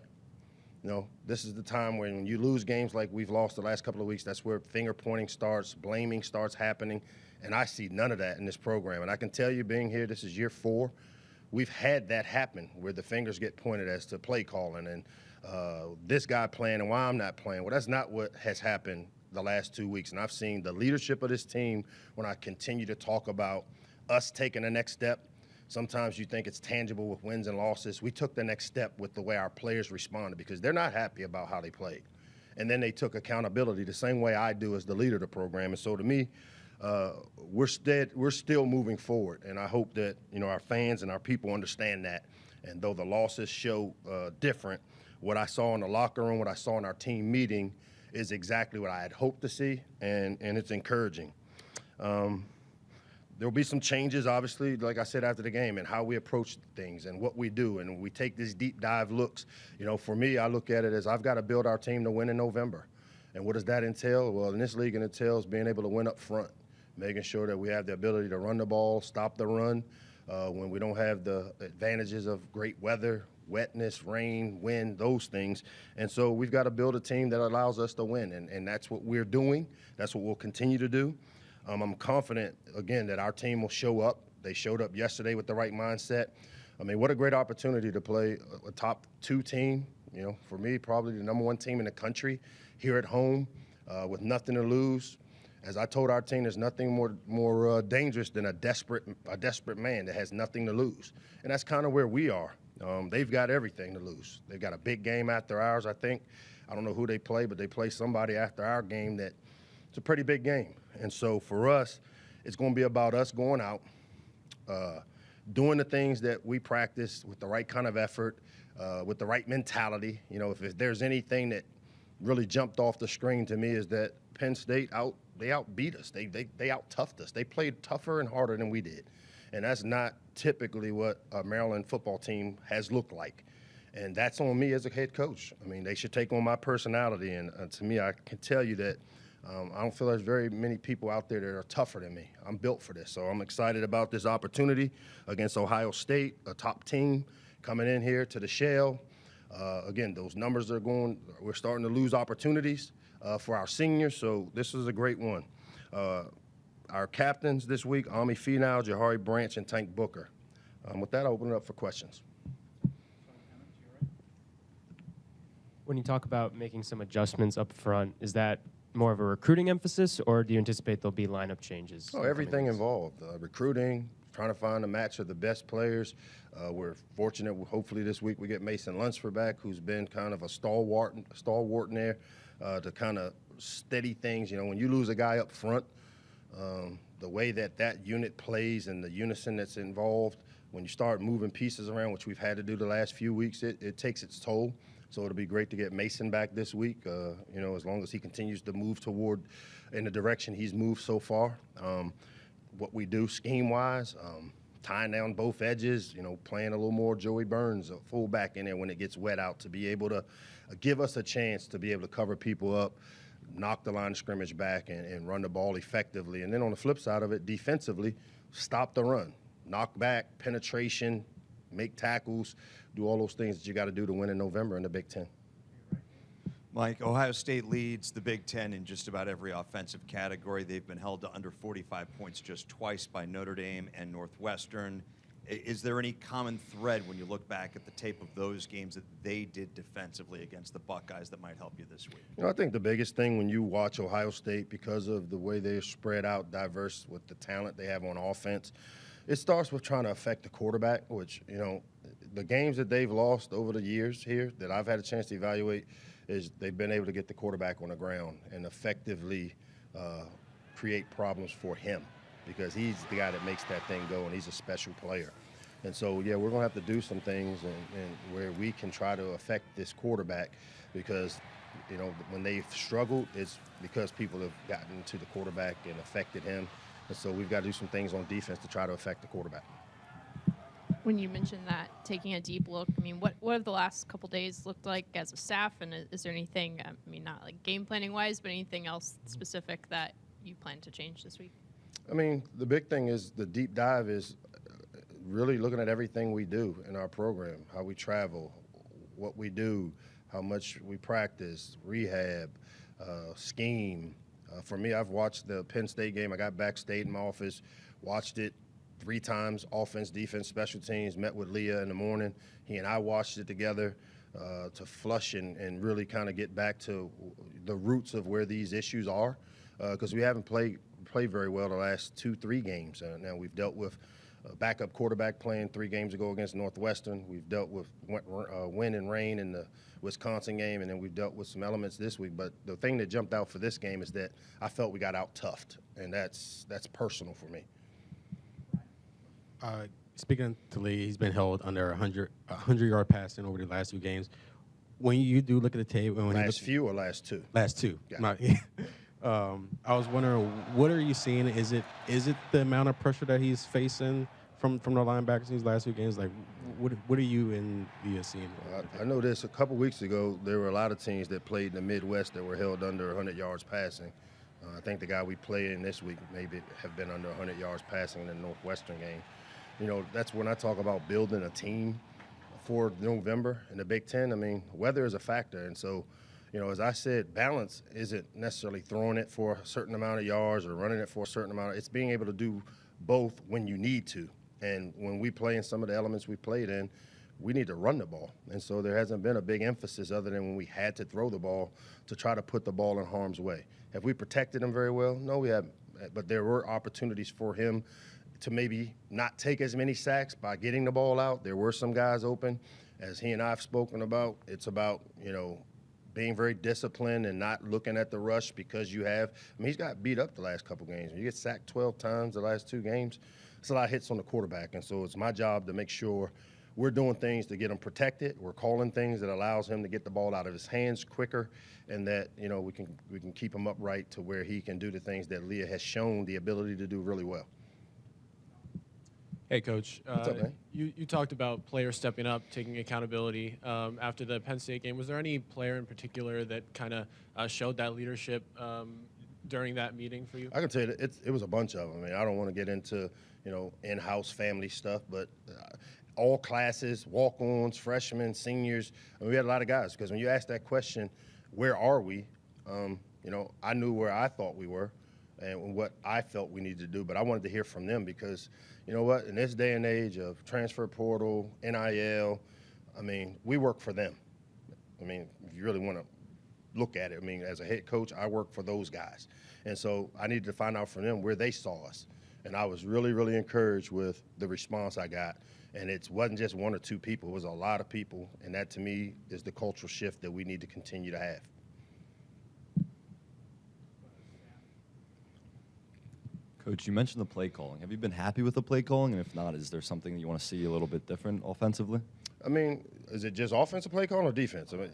You know, this is the time when you lose games like we've lost the last couple of weeks, that's where finger pointing starts, blaming starts happening, and I see none of that in this program. And I can tell you, being here, this is year 4, we've had that happen where the fingers get pointed as to play calling and this guy playing and why I'm not playing. Well, that's not what has happened the last 2 weeks. And I've seen the leadership of this team when I continue to talk about us taking the next step. Sometimes you think it's tangible with wins and losses. We took the next step with the way our players responded, because they're not happy about how they played. And then they took accountability the same way I do as the leader of the program. And so to me, we're still moving forward. And I hope that, you know, our fans and our people understand that. And though the losses show different, what I saw in the locker room, what I saw in our team meeting is exactly what I had hoped to see, and it's encouraging. There will be some changes, obviously, like I said after the game, and how we approach things and what we do. And we take these deep dive looks. You know, for me, I look at it as I've got to build our team to win in November. And what does that entail? Well, in this league, it entails being able to win up front, making sure that we have the ability to run the ball, stop the run, when we don't have the advantages of great weather, wetness, rain, wind, those things. And so we've got to build a team that allows us to win. And that's what we're doing. That's what we'll continue to do. I'm confident, again, that our team will show up. They showed up yesterday with the right mindset. I mean, what a great opportunity to play a top 2 team. You know, for me, probably the number 1 team in the country here at home with nothing to lose. As I told our team, there's nothing more dangerous than a desperate man that has nothing to lose. And that's kind of where we are. They've got everything to lose. They've got a big game after ours, I think. I don't know who they play, but they play somebody after our game that it's a pretty big game. And so for us, it's going to be about us going out, doing the things that we practice with the right kind of effort, with the right mentality. You know, if there's anything that really jumped off the screen to me is that Penn State they outbeat us. They out-toughed us. They played tougher and harder than we did. And that's not typically what a Maryland football team has looked like. And that's on me as a head coach. I mean, they should take on my personality. And to me, I can tell you that I don't feel there's very many people out there that are tougher than me. I'm built for this. So I'm excited about this opportunity against Ohio State, a top team coming in here to the Shell. Again, those numbers are going, we're starting to lose opportunities for our seniors. So this is a great one. Our captains this week, Ami Finau, Jahari Branch, and Tank Booker. With that, I'll open it up for questions. When you talk about making some adjustments up front, is that more of a recruiting emphasis, or do you anticipate there'll be lineup changes? Oh, everything involved. Recruiting, trying to find a match of the best players. We're fortunate, hopefully this week we get Mason Lunsford back, who's been kind of a stalwart in there to kind of steady things. You know, when you lose a guy up front, the way that unit plays and the unison that's involved, when you start moving pieces around, which we've had to do the last few weeks, it takes its toll. So it'll be great to get Mason back this week, you know, as long as he continues to move toward in the direction he's moved so far. What we do scheme-wise, tying down both edges, you know, playing a little more Joey Burns, a fullback in there when it gets wet out, to be able to give us a chance to be able to cover people up, knock the line of scrimmage back, and run the ball effectively. And then on the flip side of it, defensively, stop the run, knock back, penetration, make tackles, do all those things that you got to do to win in November in the Big Ten. Mike, Ohio State leads the Big Ten in just about every offensive category. They've been held to under 45 points just twice by Notre Dame and Northwestern. Is there any common thread when you look back at the tape of those games that they did defensively against the Buckeyes that might help you this week? You know, I think the biggest thing when you watch Ohio State, because of the way they're spread out, diverse with the talent they have on offense, it starts with trying to affect the quarterback, which, you know, the games that they've lost over the years here that I've had a chance to evaluate is they've been able to get the quarterback on the ground and effectively create problems for him, because he's the guy that makes that thing go, and he's a special player. And so, yeah, we're going to have to do some things and where we can try to affect this quarterback, because, you know, when they've struggled, it's because people have gotten to the quarterback and affected him. And so we've got to do some things on defense to try to affect the quarterback. When you mentioned that, taking a deep look, I mean, what have the last couple days looked like as a staff? And is there anything, I mean, not like game planning wise, but anything else specific that you plan to change this week? I mean, the big thing is the deep dive is really looking at everything we do in our program, how we travel, what we do, how much we practice, rehab, scheme. For me, I've watched the Penn State game. I got back, stayed in my office, watched it 3 times, offense, defense, special teams, met with Leah in the morning. He and I watched it together to flush and really kind of get back to the roots of where these issues are, because we haven't played very well the last 2-3 games. Now we've dealt with a backup quarterback playing 3 games ago against Northwestern. We've dealt with wind and rain in the Wisconsin game, and then we've dealt with some elements this week. But the thing that jumped out for this game is that I felt we got out-toughed, and that's personal for me. Speaking to Lee, he's been held under 100-yard passing over the last 2 games. When you do look at the tape, Last 2? Last 2. Got I was wondering, what are you seeing? Is it the amount of pressure that he's facing from the linebackers in these last 2 games? Like, what are you in the seeing? I know this. A couple weeks ago, there were a lot of teams that played in the Midwest that were held under 100 yards passing. I think the guy we play in this week maybe have been under 100 yards passing in the Northwestern game. You know, that's when I talk about building a team for November in the Big Ten. I mean, weather is a factor. And so, you know, as I said, balance isn't necessarily throwing it for a certain amount of yards or running it for a certain amount. It's being able to do both when you need to. And when we play in some of the elements we played in, we need to run the ball. And so there hasn't been a big emphasis other than when we had to throw the ball to try to put the ball in harm's way. Have we protected him very well? No, we haven't. But there were opportunities for him to maybe not take as many sacks by getting the ball out. There were some guys open. As he and I have spoken about, it's about, you know, being very disciplined and not looking at the rush because you have – I mean, he's got beat up the last couple games. You get sacked 12 times the last 2 games. It's a lot of hits on the quarterback. And so it's my job to make sure we're doing things to get him protected. We're calling things that allows him to get the ball out of his hands quicker, and that, you know, we can keep him upright to where he can do the things that Leah has shown the ability to do really well. Hey, Coach. What's up, man? You talked about players stepping up, taking accountability. After the Penn State game, was there any player in particular that kind of showed that leadership during that meeting for you? I can tell you that it was a bunch of them. I mean, I don't want to get into, you know, in-house family stuff, but all classes, walk-ons, freshmen, seniors. I mean, we had a lot of guys, because when you ask that question, where are we, you know, I knew where I thought we were and what I felt we needed to do, but I wanted to hear from them because, you know what, in this day and age of transfer portal, NIL, I mean, we work for them. I mean, if you really want to look at it. I mean, as a head coach, I work for those guys. And so I needed to find out from them where they saw us. And I was really, really encouraged with the response I got. And it wasn't just one or two people. It was a lot of people. And that, to me, is the cultural shift that we need to continue to have. Coach, you mentioned the play calling. Have you been happy with the play calling? And if not, is there something that you want to see a little bit different offensively? I mean, is it just offensive play calling or defense? I mean,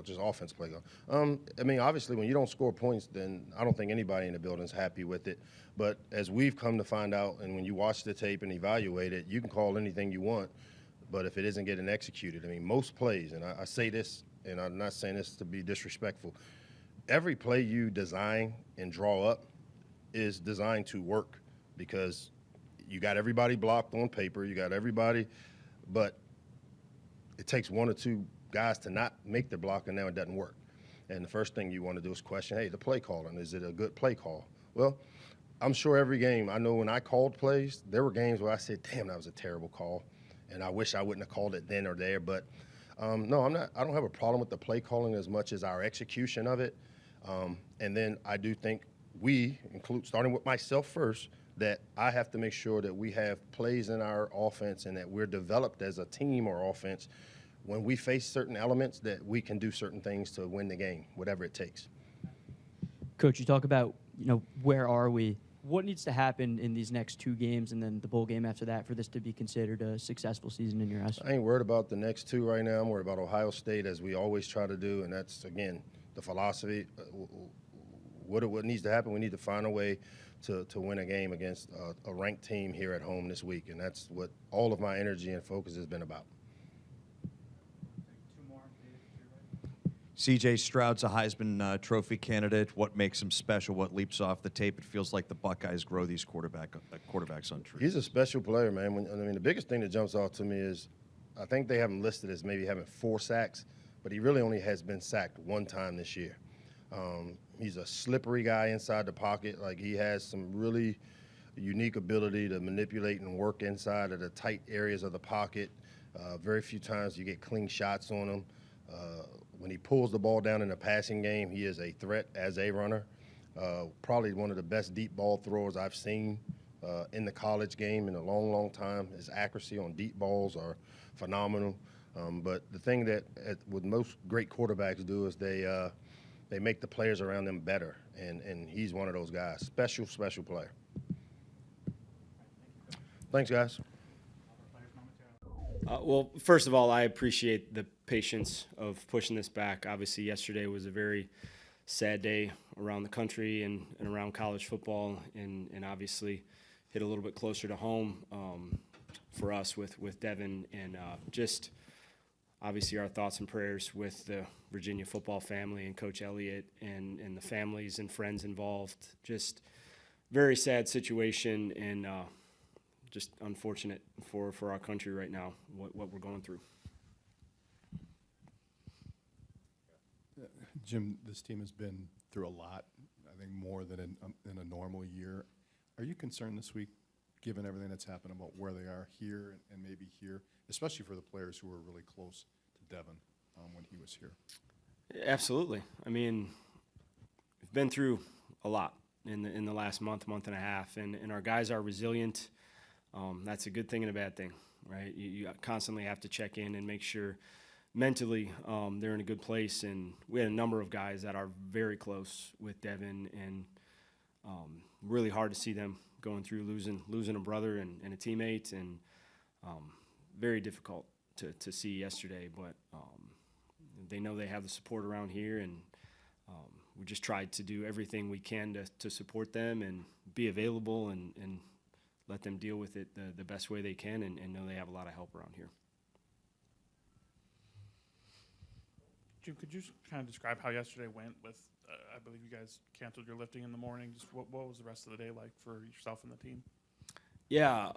just offensive play calling. I mean, obviously, when you don't score points, then I don't think anybody in the building is happy with it. But as we've come to find out, and when you watch the tape and evaluate it, you can call anything you want. But if it isn't getting executed, I mean, most plays, and I say this, and I'm not saying this to be disrespectful, every play you design and draw up is designed to work because you got everybody blocked on paper, you got everybody, but it takes one or two guys to not make the block, and now it doesn't work. And the first thing you want to do is question, hey, the play calling, is it a good play call? Well, I'm sure every game, I know when I called plays, there were games where I said, damn, that was a terrible call, and I wish I wouldn't have called it then or there. But no, I don't have a problem with the play calling as much as our execution of it. And then I do think starting with myself first, that I have to make sure that we have plays in our offense and that we're developed as a team or offense when we face certain elements that we can do certain things to win the game, whatever it takes. Coach, you talk about, where are we? What needs to happen in these next two games and then the bowl game after that for this to be considered a successful season in your eyes? I ain't worried about the next two right now. I'm worried about Ohio State, as we always try to do, and that's, again, the philosophy. What needs to happen, we need to find a way to win a game against a ranked team here at home this week, and that's what all of my energy and focus has been about. C.J. Stroud's a Heisman Trophy candidate. What makes him special? What leaps off the tape? It feels like the Buckeyes grow these quarterbacks on trees. He's a special player, man. The biggest thing that jumps off to me is I think they have him listed as maybe having 4 sacks, but he really only has been sacked one time this year. He's a slippery guy inside the pocket. Like, he has some really unique ability to manipulate and work inside of the tight areas of the pocket. Very few times you get clean shots on him. When he pulls the ball down in the passing game, he is a threat as a runner. Probably one of the best deep ball throwers I've seen in the college game in a long, long time. His accuracy on deep balls are phenomenal. But the thing that what most great quarterbacks do is they make the players around them better, and he's one of those guys. Special player. Thanks, guys. Well, first of all, I appreciate the patience of pushing this back. Obviously, yesterday was a very sad day around the country and around college football, and obviously hit a little bit closer to home for us with Devin, and just obviously our thoughts and prayers with the Virginia football family and Coach Elliott and the families and friends involved. Just very sad situation, and just unfortunate for our country right now, what we're going through. Jim, this team has been through a lot, I think more than in a normal year. Are you concerned this week, given everything that's happened, about where they are here and maybe here, especially for the players who were really close to Devin when he was here? Absolutely. I mean, we've been through a lot in the last month and a half, and our guys are resilient. That's a good thing and a bad thing, right? You constantly have to check in and make sure mentally they're in a good place. And we had a number of guys that are very close with Devin, and really hard to see them going through losing a brother and a teammate, and very difficult to see yesterday. But they know they have the support around here, and we just tried to do everything we can to support them and be available and let them deal with it the best way they can, and know they have a lot of help around here. Jim, could you just kind of describe how yesterday went with, I believe you guys canceled your lifting in the morning. Just what was the rest of the day like for yourself and the team? Yeah,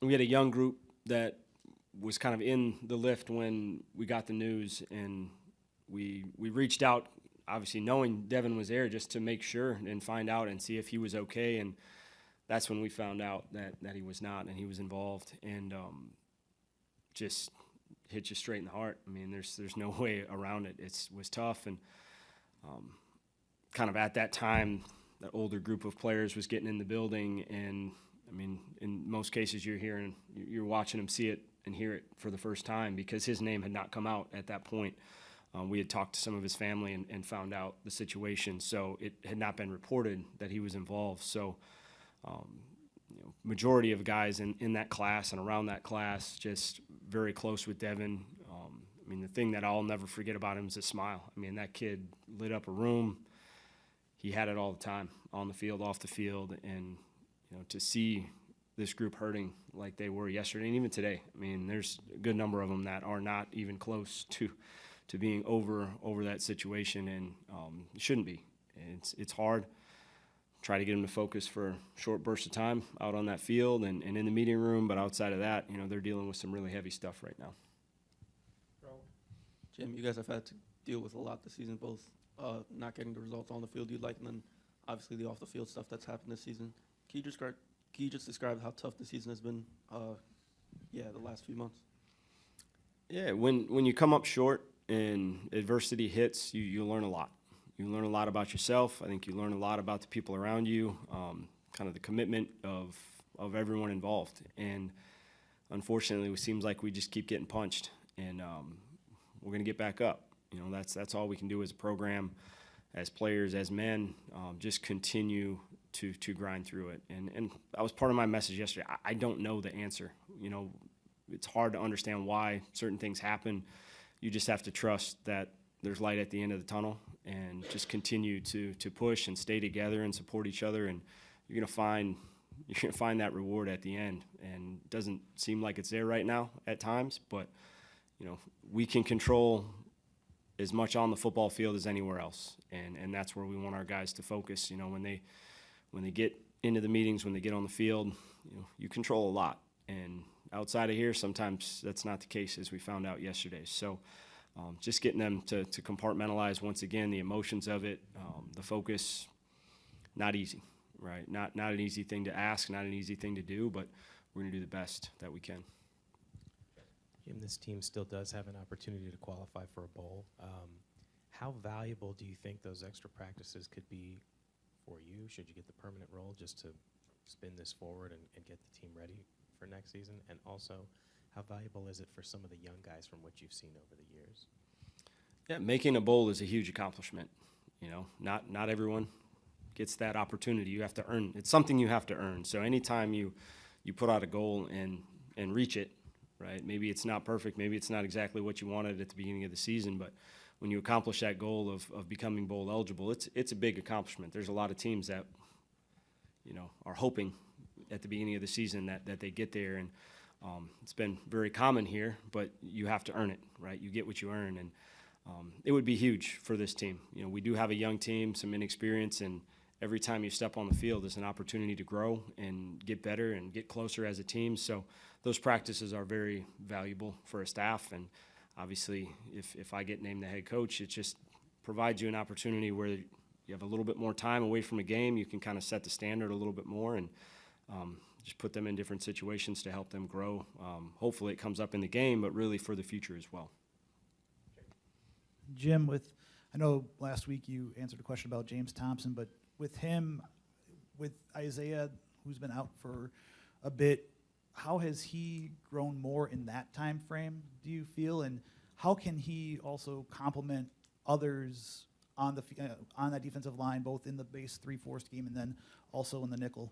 we had a young group that was kind of in the lift when we got the news, and we reached out, obviously knowing Devin was there, just to make sure and find out and see if he was okay. And that's when we found out that he was not, and he was involved. And just hits you straight in the heart. I mean, there's no way around it. It was tough, and kind of at that time, that older group of players was getting in the building, and I mean, in most cases, you're watching him see it and hear it for the first time because his name had not come out at that point. We had talked to some of his family and found out the situation, so it had not been reported that he was involved. So, majority of guys in that class and around that class just very close with Devin. I mean, the thing that I'll never forget about him is his smile. I mean, that kid lit up a room. He had it all the time, on the field, off the field, and to see this group hurting like they were yesterday and even today. I mean, there's a good number of them that are not even close to being over that situation, and it shouldn't be. It's hard. Try to get them to focus for short bursts of time out on that field and in the meeting room, but outside of that, they're dealing with some really heavy stuff right now. Jim, you guys have had to deal with a lot this season, both not getting the results on the field you'd like, and then obviously the off the field stuff that's happened this season. Can you just describe how tough the season has been? The last few months. Yeah, when you come up short and adversity hits, you learn a lot. You learn a lot about yourself. I think you learn a lot about the people around you, kind of the commitment of everyone involved. And unfortunately, it seems like we just keep getting punched, and we're going to get back up. That's all we can do as a program, as players, as men, just continue to grind through it. And that was part of my message yesterday. I don't know the answer. It's hard to understand why certain things happen. You just have to trust that there's light at the end of the tunnel, and just continue to push and stay together and support each other, and you're gonna find that reward at the end. And it doesn't seem like it's there right now at times, but we can control as much on the football field as anywhere else, and that's where we want our guys to focus. When they get into the meetings, when they get on the field, you control a lot, and outside of here, sometimes that's not the case, as we found out yesterday. So. Just getting them to compartmentalize once again the emotions of it, the focus, not easy, right? Not an easy thing to ask, not an easy thing to do, but we're going to do the best that we can. Jim, this team still does have an opportunity to qualify for a bowl. How valuable do you think those extra practices could be for you, should you get the permanent role, just to spin this forward and get the team ready for next season? And also, how valuable is it for some of the young guys from what you've seen over the years? Yeah, making a bowl is a huge accomplishment. Not everyone gets that opportunity. You have to earn. It's something you have to earn. So anytime you put out a goal and reach it, right? Maybe it's not perfect. Maybe it's not exactly what you wanted at the beginning of the season, but when you accomplish that goal of becoming bowl eligible, it's a big accomplishment. There's a lot of teams that are hoping at the beginning of the season that they get there, and it's been very common here, but you have to earn it, right? You get what you earn, and it would be huge for this team. We do have a young team, some inexperience, and every time you step on the field is an opportunity to grow and get better and get closer as a team. So those practices are very valuable for a staff, and obviously if I get named the head coach, it just provides you an opportunity where you have a little bit more time away from a game. You can kind of set the standard a little bit more, and just put them in different situations to help them grow. Hopefully it comes up in the game, but really for the future as well. Jim, I know last week you answered a question about James Thompson, but with him, with Isaiah, who's been out for a bit, how has he grown more in that time frame, do you feel? And how can he also complement others on that defensive line, both in the base 3-4 scheme and then also in the nickel?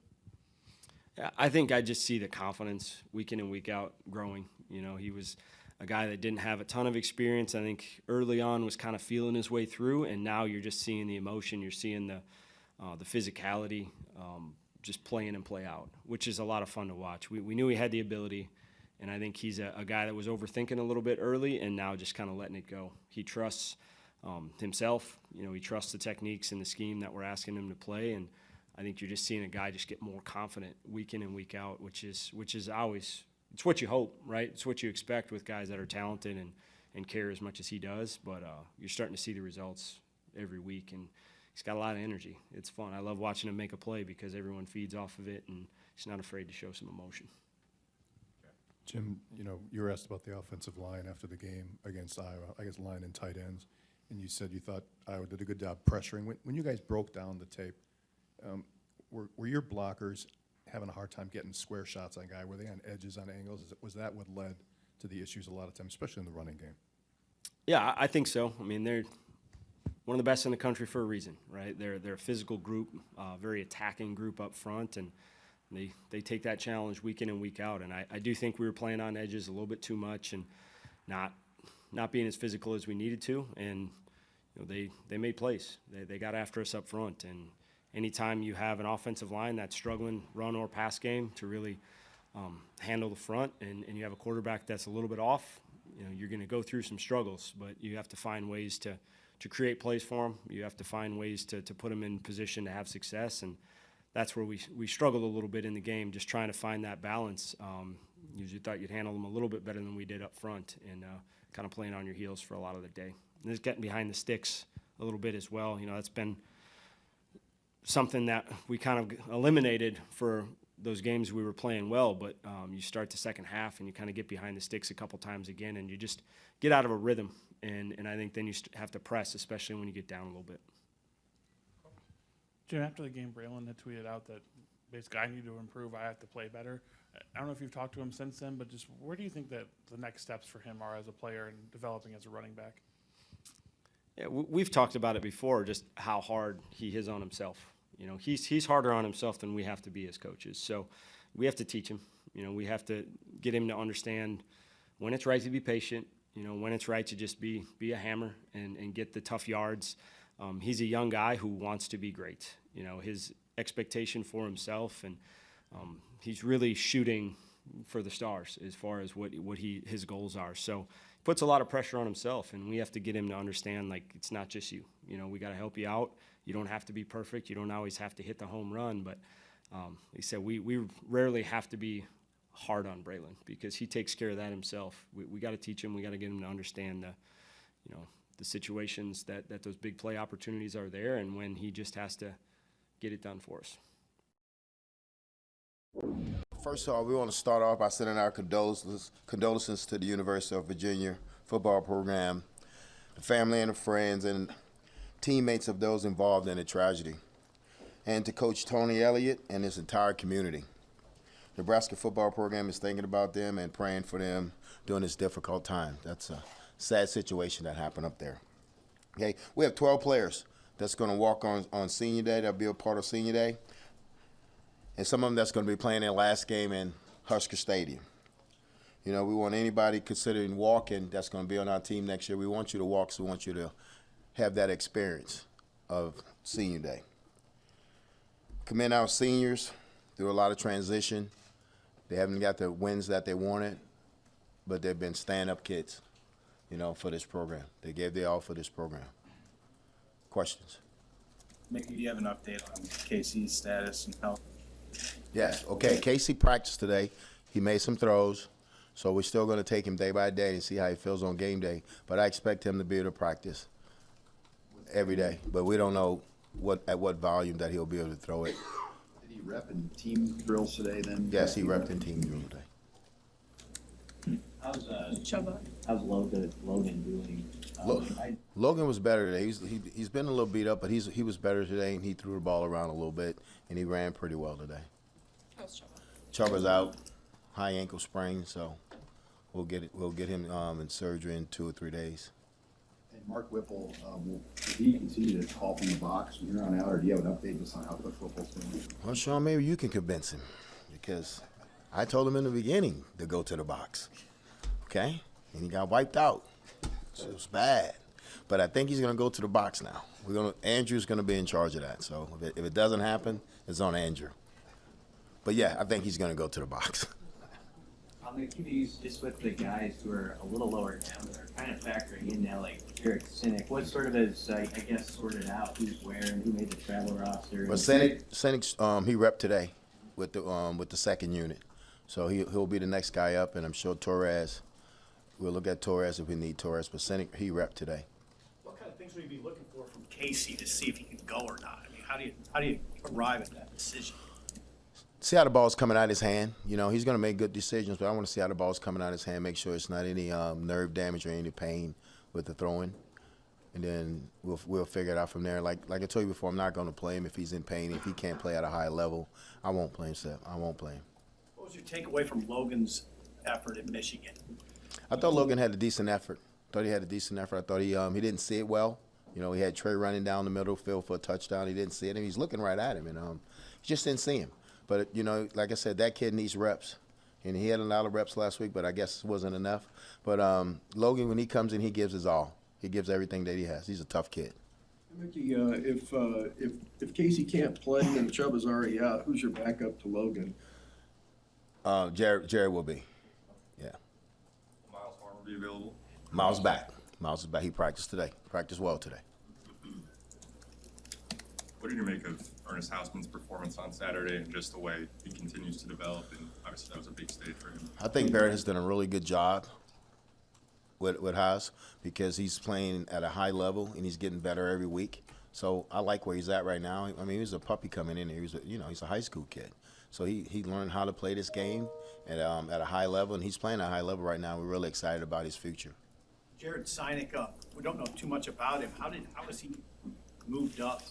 Yeah, I think I just see the confidence week in and week out growing. He was a guy that didn't have a ton of experience. I think early on was kind of feeling his way through, and now you're just seeing the emotion. You're seeing the physicality just play in and play out, which is a lot of fun to watch. We knew he had the ability, and I think he's a guy that was overthinking a little bit early and now just kind of letting it go. He trusts himself. He trusts the techniques and the scheme that we're asking him to play, and I think you're just seeing a guy just get more confident week in and week out, which is always, it's what you hope, right? It's what you expect with guys that are talented and care as much as he does, but you're starting to see the results every week, and he's got a lot of energy. It's fun. I love watching him make a play because everyone feeds off of it, and he's not afraid to show some emotion. Jim, you were asked about the offensive line after the game against Iowa, I guess line and tight ends, and you said you thought Iowa did a good job pressuring. When you guys broke down the tape, were your blockers having a hard time getting square shots on a guy? Were they on edges, on angles? Was that what led to the issues a lot of times, especially in the running game? Yeah, I think so. I mean, they're one of the best in the country for a reason, right? They're a physical group, very attacking group up front, and they take that challenge week in and week out. And I do think we were playing on edges a little bit too much and not being as physical as we needed to. And they made plays. They got after us up front. And anytime you have an offensive line that's struggling run or pass game to really handle the front, and you have a quarterback that's a little bit off, you're going to go through some struggles. But you have to find ways to create plays for them. You have to find ways to put them in position to have success. And that's where we struggled a little bit in the game, just trying to find that balance. Usually thought you'd handle them a little bit better than we did up front, and kind of playing on your heels for a lot of the day. And just getting behind the sticks a little bit as well. That's been something that we kind of eliminated for those games we were playing well, but you start the second half and you kind of get behind the sticks a couple times again, and you just get out of a rhythm. And I think then you have to press, especially when you get down a little bit. Jim, after the game, Braylon had tweeted out that basically I need to improve, I have to play better. I don't know if you've talked to him since then, but just where do you think that the next steps for him are as a player and developing as a running back? Yeah, we've talked about it before, just how hard he is on himself. He's harder on himself than we have to be as coaches. So we have to teach him. We have to get him to understand when it's right to be patient, when it's right to just be a hammer and get the tough yards. He's a young guy who wants to be great. His expectation for himself, and he's really shooting for the stars as far as what his goals are. So he puts a lot of pressure on himself, and we have to get him to understand, like, it's not just you. We got to help you out. You don't have to be perfect. You don't always have to hit the home run, but he said we rarely have to be hard on Braylon because he takes care of that himself. We got to teach him. We got to get him to understand the situations that those big play opportunities are there, and when he just has to get it done for us. First of all, we want to start off by sending our condolences to the University of Virginia football program, the family and the friends and teammates of those involved in the tragedy, and to Coach Tony Elliott and his entire community. The Nebraska football program is thinking about them and praying for them during this difficult time. That's a sad situation that happened up there. Okay, we have 12 players that's going to walk on Senior Day. That'll be a part of Senior Day. And some of them that's going to be playing their last game in Husker Stadium. We want anybody considering walking that's going to be on our team next year. We want you to walk, so we want you to have that experience of Senior Day. Commend our seniors through a lot of transition. They haven't got the wins that they wanted, but they've been stand-up kids, for this program. They gave their all for this program. Questions? Mickey, do you have an update on Casey's status and health? Yes. Okay, Casey practiced today. He made some throws, so we're still going to take him day by day and see how he feels on game day. But I expect him to be able to practice every day. But we don't know at what volume that he'll be able to throw it. Did he rep in team drills today then? Yes, he repped in team drills today. How's Logan doing? Logan was better today. He's been a little beat up, but he was better today, and he threw the ball around a little bit, and he ran pretty well today. How's Chuba's out, high ankle sprain, so we'll get him in surgery in 2 or 3 days. And Mark Whipple, will he continue to call from the box from here on out, or do you have an update just on how Coach Whipple's doing? Well, Sean, maybe you can convince him, because I told him in the beginning to go to the box. Okay? And he got wiped out. So it was bad. But I think he's going to go to the box now. Andrew's going to be in charge of that. So if it doesn't happen, it's on Andrew. But yeah, I think he's going to go to the box. On the QBs, just with the guys who are a little lower down, that are kind of factoring in now, like Eric Sinek, what sort of is, I guess, sorted out who's where and who made the travel roster? Well, Sinek, he repped today with the second unit. So he'll be the next guy up, and I'm sure Torres. We'll look at Torres if we need Torres, but Sinek, he repped today. What kind of things will you be looking for from Casey to see if he can go or not? I mean, how do you arrive at that decision? see how the ball's coming out of his hand. You know, he's going to make good decisions, but I want to see how the ball's coming out of his hand, make sure it's not any nerve damage or any pain with the throwing. And then we'll figure it out from there. Like I told you before, I'm not going to play him if he's in pain. If he can't play at a high level, I won't play him, Seth. I won't play him. What was your takeaway from Logan's effort at Michigan? I thought Logan had a decent effort. I thought he didn't see it well. You know, he had Trey running down the middle field for a touchdown. He didn't see it, and he's looking right at him, and he just didn't see him. But, you know, like I said, that kid needs reps. And he had a lot of reps last week, but I guess it wasn't enough. But Logan, when he comes in, he gives his all. He gives everything that he has. He's a tough kid. Mickey, if Casey can't play and Chubb is already out, who's your backup to Logan? Jared will be. Yeah. Miles Farmer be available? Miles back. Miles is back. He practiced today. Practiced well today. What did you make of Ernest Hausman's performance on Saturday and just the way he continues to develop? And obviously that was a big stage for him. I think Barrett has done a really good job with Haas because he's playing at a high level and he's getting better every week. So I like where he's at right now. I mean, he was a puppy coming in here. He's a high school kid. So he learned how to play this game at a high level, and he's playing at a high level right now. We're really excited about his future. Jared Sinek up. We don't know too much about him. How has he moved up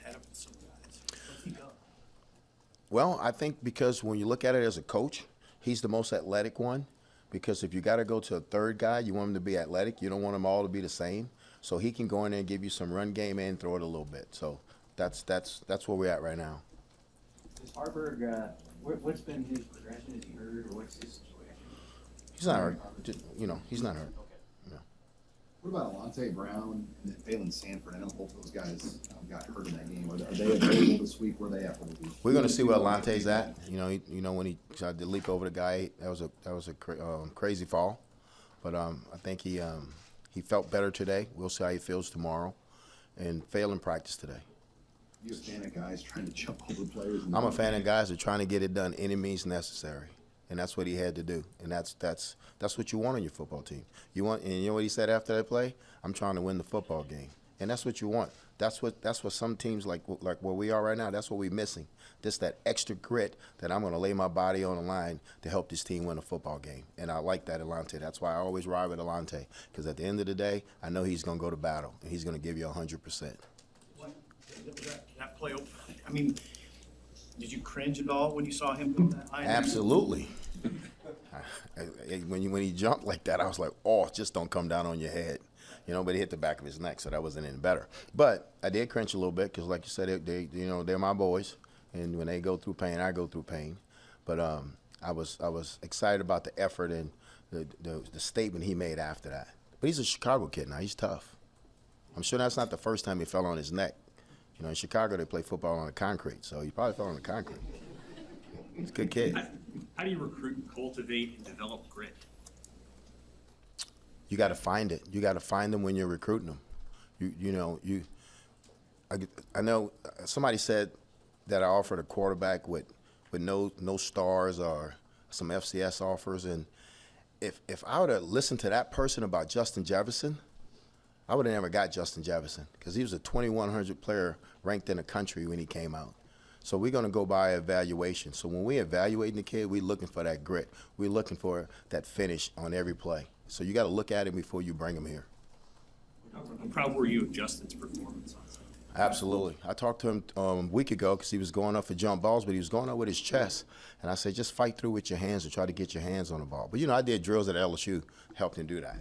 ahead of some guys? What's he done? Well, I think because when you look at it as a coach, he's the most athletic one. Because if you got to go to a third guy, you want him to be athletic. You don't want them all to be the same. So he can go in there and give you some run game and throw it a little bit. So that's where we're at right now. Is Harburg, what's been his progression? Is he hurt, or what's his situation? He's not hurt. He's not hurt. What about Alante Brown and then Phelan Sanford? I know both of those guys got hurt in that game. Are they available this week? Where are they at? We're going to see where Alante's at. When he tried to leap over the guy, that was a crazy fall. But I think he felt better today. We'll see how he feels tomorrow. And Phelan practiced today. You a fan of guys trying to jump over players? I'm a fan of guys that are trying to get it done any means necessary. And that's what he had to do, and that's what you want on your football team. You know what he said after that play? I'm trying to win the football game, and that's what you want. That's what some teams like where we are right now. That's what we're missing. Just that extra grit that I'm going to lay my body on the line to help this team win a football game, and I like that Alante. That's why I always ride with Alante, because at the end of the day, I know he's going to go to battle and he's going to give you 100%. That play, I mean. Did you cringe at all when you saw him do that? Absolutely. When he jumped like that, I was like, oh, just don't come down on your head. But he hit the back of his neck, so that wasn't any better. But I did cringe a little bit because, like you said, they're my boys, and when they go through pain, I go through pain. But I was excited about the effort and the statement he made after that. But he's a Chicago kid now. He's tough. I'm sure that's not the first time he fell on his neck. In Chicago, they play football on the concrete, so he probably fell on the concrete. He's a good kid. How do you recruit and cultivate and develop grit? You got to find it. You got to find them when you're recruiting them. I know somebody said that I offered a quarterback with no stars or some FCS offers, and if I would have listened to that person about Justin Jefferson, I would have never got Justin Jefferson because he was a 2,100 player ranked in the country when he came out. So we're going to go by evaluation. So when we're evaluating the kid, we're looking for that grit. We're looking for that finish on every play. So you got to look at him before you bring him here. How proud were you of Justin's performance on Sunday? Absolutely. I talked to him a week ago because he was going up for jump balls, but he was going up with his chest. And I said, just fight through with your hands and try to get your hands on the ball. But, I did drills at LSU, helped him do that.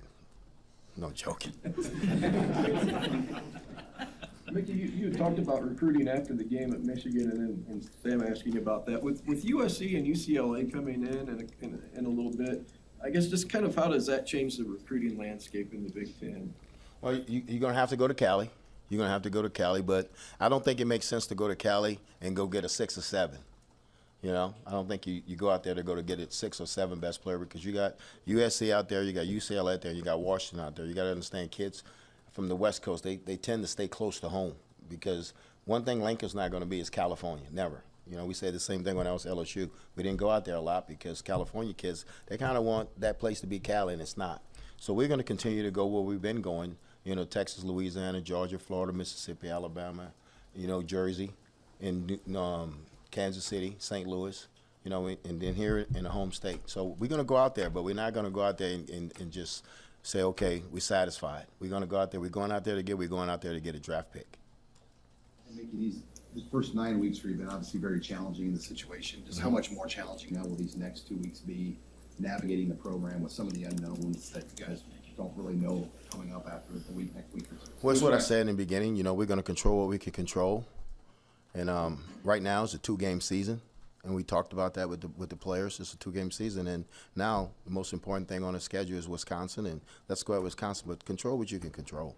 No joking. Mickey, you talked about recruiting after the game at Michigan, and Sam asking about that. With USC and UCLA coming in a little bit, I guess just kind of how does that change the recruiting landscape in the Big Ten? Well, you're going to have to go to Cali. You're going to have to go to Cali, but I don't think it makes sense to go to Cali and go get a 6 or 7. I don't think you go out there to get a 6 or 7 best player because you got USC out there, you got UCLA out there, you got Washington out there. You got to understand kids from the West Coast, they tend to stay close to home because one thing Lincoln's not going to be is California, never. We said the same thing when I was at LSU. We didn't go out there a lot because California kids, they kind of want that place to be Cali, and it's not. So we're going to continue to go where we've been going, Texas, Louisiana, Georgia, Florida, Mississippi, Alabama, Jersey, and Kansas City, St. Louis, you know, and then here in the home state. So we're going to go out there, but we're not going to go out there and just say, okay, we're satisfied. We're going to go out there. We're going out there to get a draft pick. And Mickey, these first 9 weeks for you have been obviously very challenging in the situation. Just how much more challenging now will these next 2 weeks be, navigating the program with some of the unknowns that you guys don't really know coming up after the next week or two? Well, that's what I said in the beginning. You know, we're going to control what we can control. And right now it's a 2-game season. And we talked about that with the players. It's a 2-game season. And now the most important thing on the schedule is Wisconsin. And let's go at Wisconsin, but control what you can control.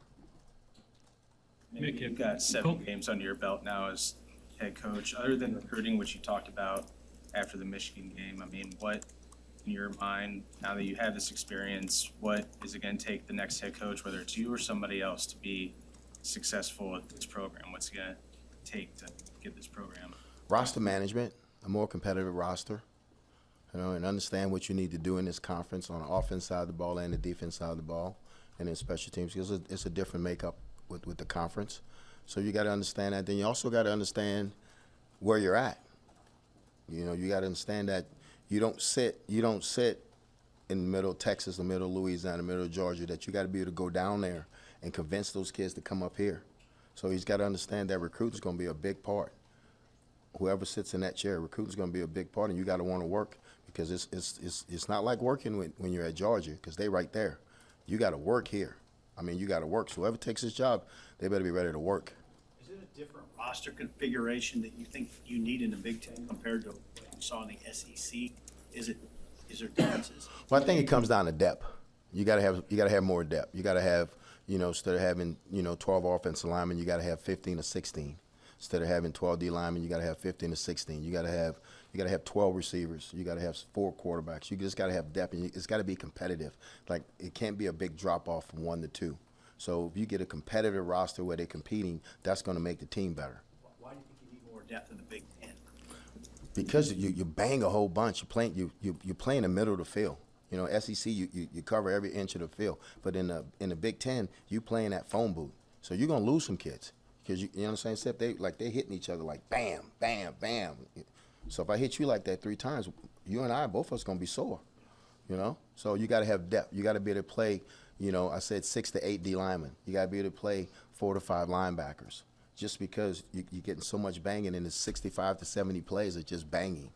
Mick, you've got 7 games under your belt now as head coach. Other than recruiting, which you talked about after the Michigan game, I mean, what, in your mind, now that you have this experience, what is it going to take the next head coach, whether it's you or somebody else, to be successful at this program? What's it going to take to get this program? Roster management, a more competitive roster, you know, and understand what you need to do in this conference on the offense side of the ball and the defense side of the ball, and in special teams, because it's a different makeup with the conference. So you got to understand that. Then you also got to understand where you're at. You know, you got to understand that you don't sit in the middle of Texas, the middle of Louisiana, the middle of Georgia, that you got to be able to go down there and convince those kids to come up here. So he's got to understand that recruiting is going to be a big part. Whoever sits in that chair, recruiting is going to be a big part, and you got to want to work, because it's not like working when you're at Georgia, because they right there. You got to work here. I mean, you got to work. So whoever takes this job, they better be ready to work. Is it a different roster configuration that you think you need in the Big Ten compared to what you saw in the SEC? Is there differences? Well, I think it comes down to depth. You got to have more depth. You got to have, you know, instead of having, you know, 12 offensive linemen, you got to have 15 or 16. Instead of having 12 D linemen, you got to have 15 or 16. You got to have 12 receivers. You got to have 4 quarterbacks. You just got to have depth, and it's got to be competitive. Like, it can't be a big drop off from 1 to 2. So if you get a competitive roster where they're competing, that's going to make the team better. Why do you think you need more depth in the Big Ten? Because you bang a whole bunch. You play in the middle of the field. You know, SEC you cover every inch of the field, but in the Big Ten you play in that phone booth. So you're gonna lose some kids, because you know what I'm saying. Except they hitting each other like bam, bam, bam. So if I hit you like that 3 times, you and I, both of us, gonna be sore. You know. So you got to have depth. You got to be able to play. You know, I said 6 to 8 D linemen. You got to be able to play 4 to 5 linebackers. Just because you're getting so much banging, and it's 65 to 70 plays of just banging.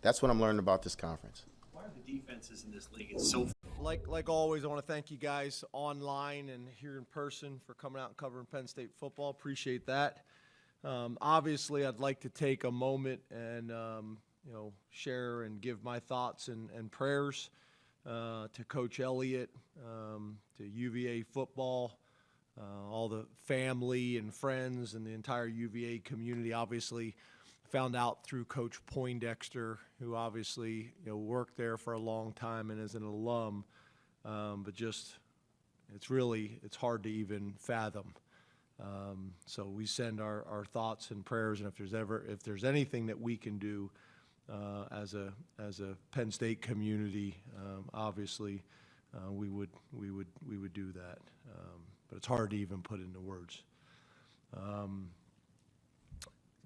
That's what I'm learning about this conference. Why are the defenses in this league? It's so Like always, I want to thank you guys online and here in person for coming out and covering Penn State football. Appreciate that. Obviously, I'd like to take a moment and you know, share and give my thoughts and prayers to Coach Elliott, to UVA football, all the family and friends and the entire UVA community. Obviously, found out through Coach Poindexter, who obviously, you know, worked there for a long time and is an alum, but just it's hard to even fathom. So we send our thoughts and prayers, and if there's anything that we can do as a Penn State community, obviously we would do that. But it's hard to even put into words.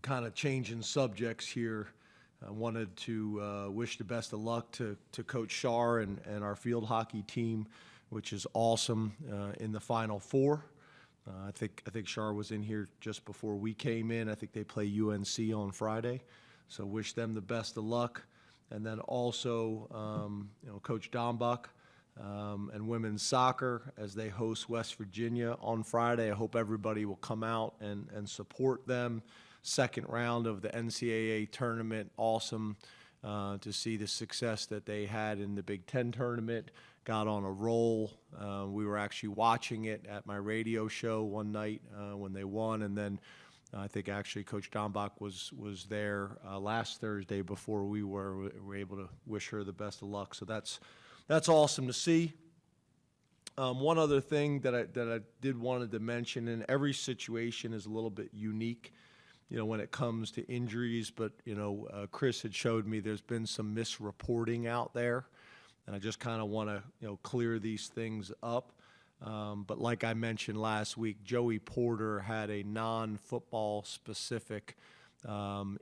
Kind of changing subjects here. I wanted to wish the best of luck to Coach Shar and our field hockey team, which is awesome, in the Final Four. I think Shar was in here just before we came in. I think they play UNC on Friday, so wish them the best of luck. And then also, you know, Coach Dombach and women's soccer as they host West Virginia on Friday. I hope everybody will come out and support them. Second round of the NCAA tournament, awesome to see the success that they had in the Big Ten tournament. Got on a roll. We were actually watching it at my radio show one night when they won, and then I think actually Coach Dombach was there last Thursday before we were able to wish her the best of luck. So that's awesome to see. One other thing that I did wanted to mention, and every situation is a little bit unique, you know, when it comes to injuries, but, you know, Chris had showed me there's been some misreporting out there, and I just kind of want to, you know, clear these things up. But like I mentioned last week, Joey Porter had a non-football specific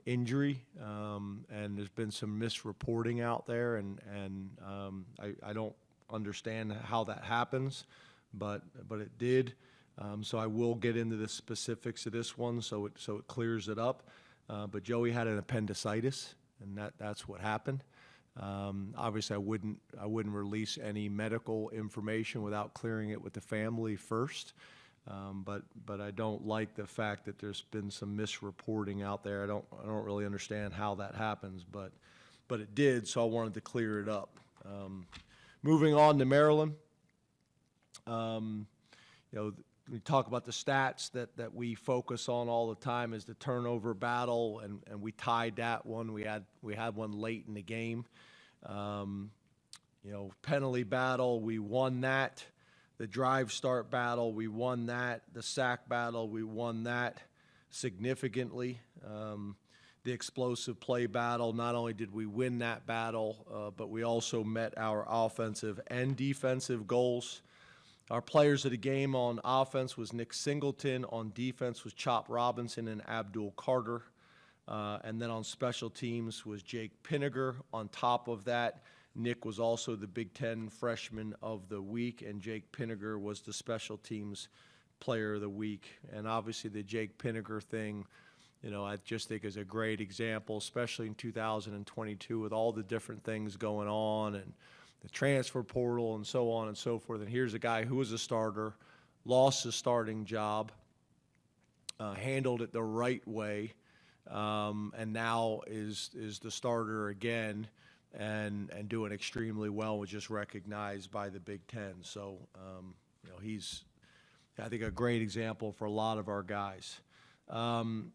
injury, and there's been some misreporting out there, and I don't understand how that happens, but it did. So I will get into the specifics of this one, so it clears it up. But Joey had an appendicitis, and that's what happened. Obviously, I wouldn't release any medical information without clearing it with the family first. But I don't like the fact that there's been some misreporting out there. I don't really understand how that happens, but it did, so I wanted to clear it up. Moving on to Maryland, we talk about the stats that we focus on all the time is the turnover battle, and we tied that one. We had one late in the game. Penalty battle, we won that. The drive start battle, we won that. The sack battle, we won that significantly. The explosive play battle, not only did we win that battle, but we also met our offensive and defensive goals. Our players of the game on offense was Nick Singleton. On defense was Chop Robinson and Abdul Carter. And then on special teams was Jake Pinniger. On top of that, Nick was also the Big Ten Freshman of the Week, and Jake Pinniger was the Special Teams Player of the Week. And obviously the Jake Pinniger thing, I just think is a great example, especially in 2022 with all the different things going on and the transfer portal and so on and so forth. And here's a guy who was a starter, lost his starting job, handled it the right way, and now is the starter again. And doing extremely well, was just recognized by the Big Ten. So, he's, I think, a great example for a lot of our guys. Some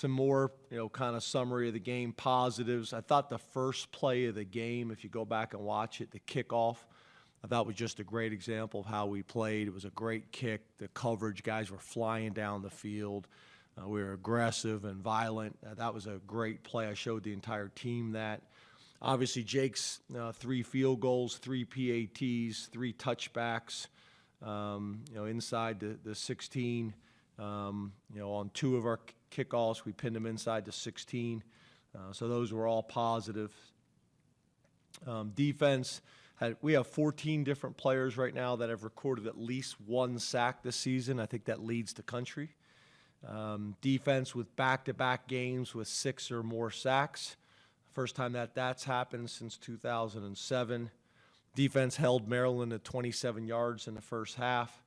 more, kind of summary of the game positives. I thought the first play of the game, if you go back and watch it, the kickoff, I thought was just a great example of how we played. It was a great kick. The coverage, guys were flying down the field. We were aggressive and violent. That was a great play. I showed the entire team that. Obviously, Jake's 3 field goals, 3 PATs, 3 touchbacks, inside the 16. On 2 of our kickoffs, we pinned them inside the 16. So those were all positive. Defense, we have 14 different players right now that have recorded at least 1 sack this season. I think that leads the country. Defense with back-to-back games with 6 or more sacks. First time that's happened since 2007. Defense held Maryland at 27 yards in the first half.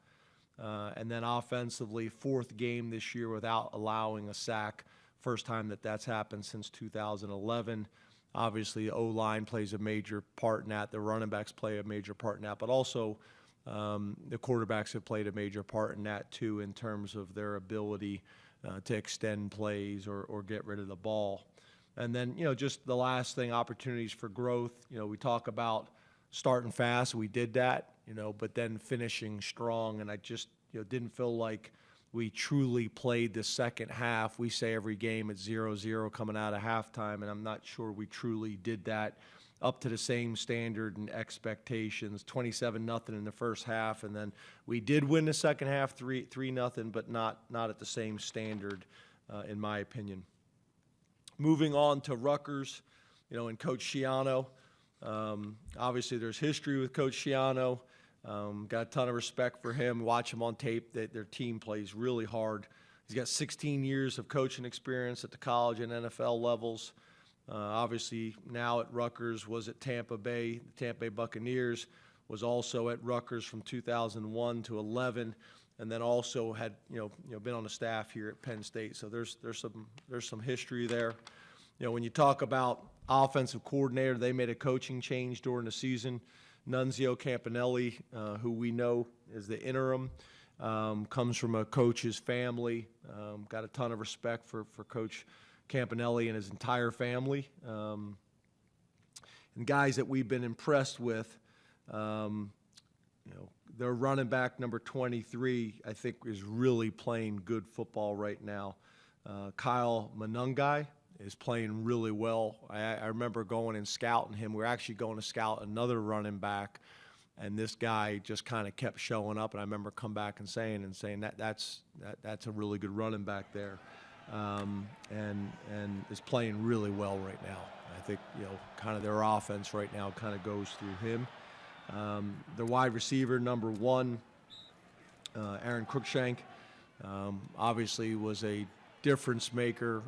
And then offensively, 4th game this year without allowing a sack. First time that's happened since 2011. Obviously, O-line plays a major part in that. The running backs play a major part in that. But also, the quarterbacks have played a major part in that, too, in terms of their ability to extend plays or get rid of the ball. And then, just the last thing, opportunities for growth. We talk about starting fast. We did that, but then finishing strong. And I just, didn't feel like we truly played the second half. We say every game at 0-0 coming out of halftime, and I'm not sure we truly did that up to the same standard and expectations. 27-0 in the first half, and then we did win the second half 3-0, but not at the same standard, in my opinion. Moving on to Rutgers, and Coach Schiano. Obviously, there's history with Coach Schiano. Got a ton of respect for him. Watch him on tape. Their team plays really hard. He's got 16 years of coaching experience at the college and NFL levels. Obviously, now at Rutgers, was at Tampa Bay. The Tampa Bay Buccaneers, was also at Rutgers from 2001 to 11. And then also had been on the staff here at Penn State. So there's some history there. When you talk about offensive coordinator, they made a coaching change during the season. Nunzio Campanelli, who we know is the interim, comes from a coach's family. Got a ton of respect for Coach Campanelli and his entire family. And guys that we've been impressed with. Their running back, number 23, I think is really playing good football right now. Kyle Manungai is playing really well. I remember going and scouting him. We were actually going to scout another running back, and this guy just kind of kept showing up. And I remember come back and saying that's a really good running back there. and is playing really well right now. I think, kind of their offense right now kind of goes through him. The wide receiver, number 1, Aaron Cruikshank, obviously was a difference maker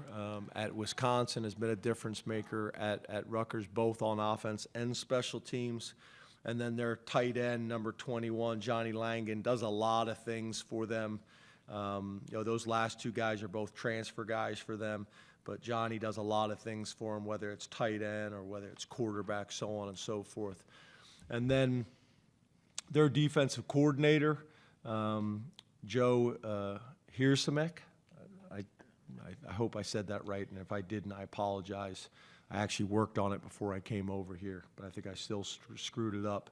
at Wisconsin, has been a difference maker at Rutgers, both on offense and special teams. And then their tight end, number 21, Johnny Langan, does a lot of things for them. Those last 2 guys are both transfer guys for them, but Johnny does a lot of things for them, whether it's tight end or whether it's quarterback, so on and so forth. And then their defensive coordinator, Joe Hirsamek. I hope I said that right, and if I didn't, I apologize. I actually worked on it before I came over here, but I think I still screwed it up.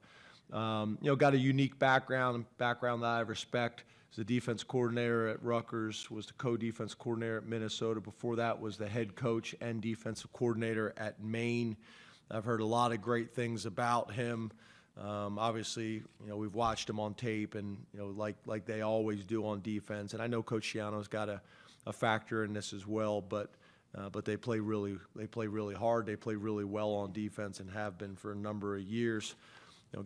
Got a unique background that I respect. Was the defense coordinator at Rutgers, was the co-defense coordinator at Minnesota. Before that was the head coach and defensive coordinator at Maine. I've heard a lot of great things about him. Obviously, we've watched him on tape, and like they always do on defense. And I know Coach Schiano's got a factor in this as well, but they play really hard. They play really well on defense and have been for a number of years.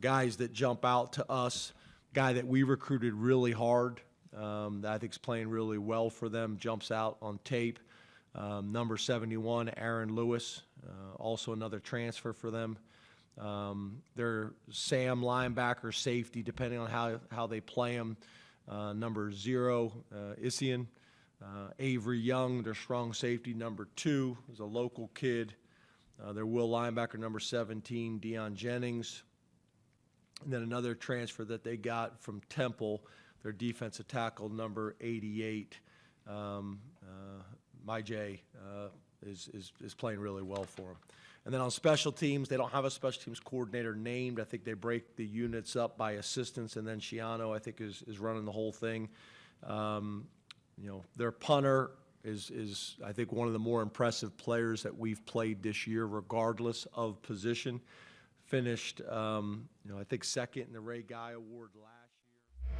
Guys that jump out to us, guy that we recruited really hard, that I think is playing really well for them, jumps out on tape. Number 71, Aaron Lewis, also another transfer for them. Their Sam linebacker, safety, depending on how they play him. Number 0, Isian. Avery Young, their strong safety, number 2, is a local kid. Their will linebacker, number 17, Deion Jennings. And then another transfer that they got from Temple, their defensive tackle, number 88, Myjay, is playing really well for them. And then on special teams, they don't have a special teams coordinator named. I think they break the units up by assistants, and then Schiano, I think, is running the whole thing. Their punter is I think one of the more impressive players that we've played this year, regardless of position. Finished, I think, second in the Ray Guy Award last year.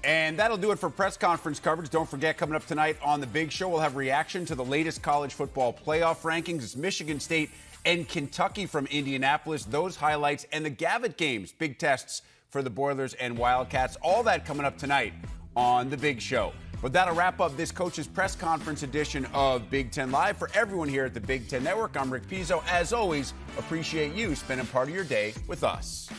And that'll do it for press conference coverage. Don't forget, coming up tonight on The Big Show, we'll have reaction to the latest college football playoff rankings. It's Michigan State and Kentucky from Indianapolis. Those highlights and the Gavitt games, big tests for the Boilers and Wildcats. All that coming up tonight on The Big Show. But that'll wrap up this coach's press conference edition of Big Ten Live. For everyone here at the Big Ten Network, I'm Rick Pizzo. As always, appreciate you spending part of your day with us.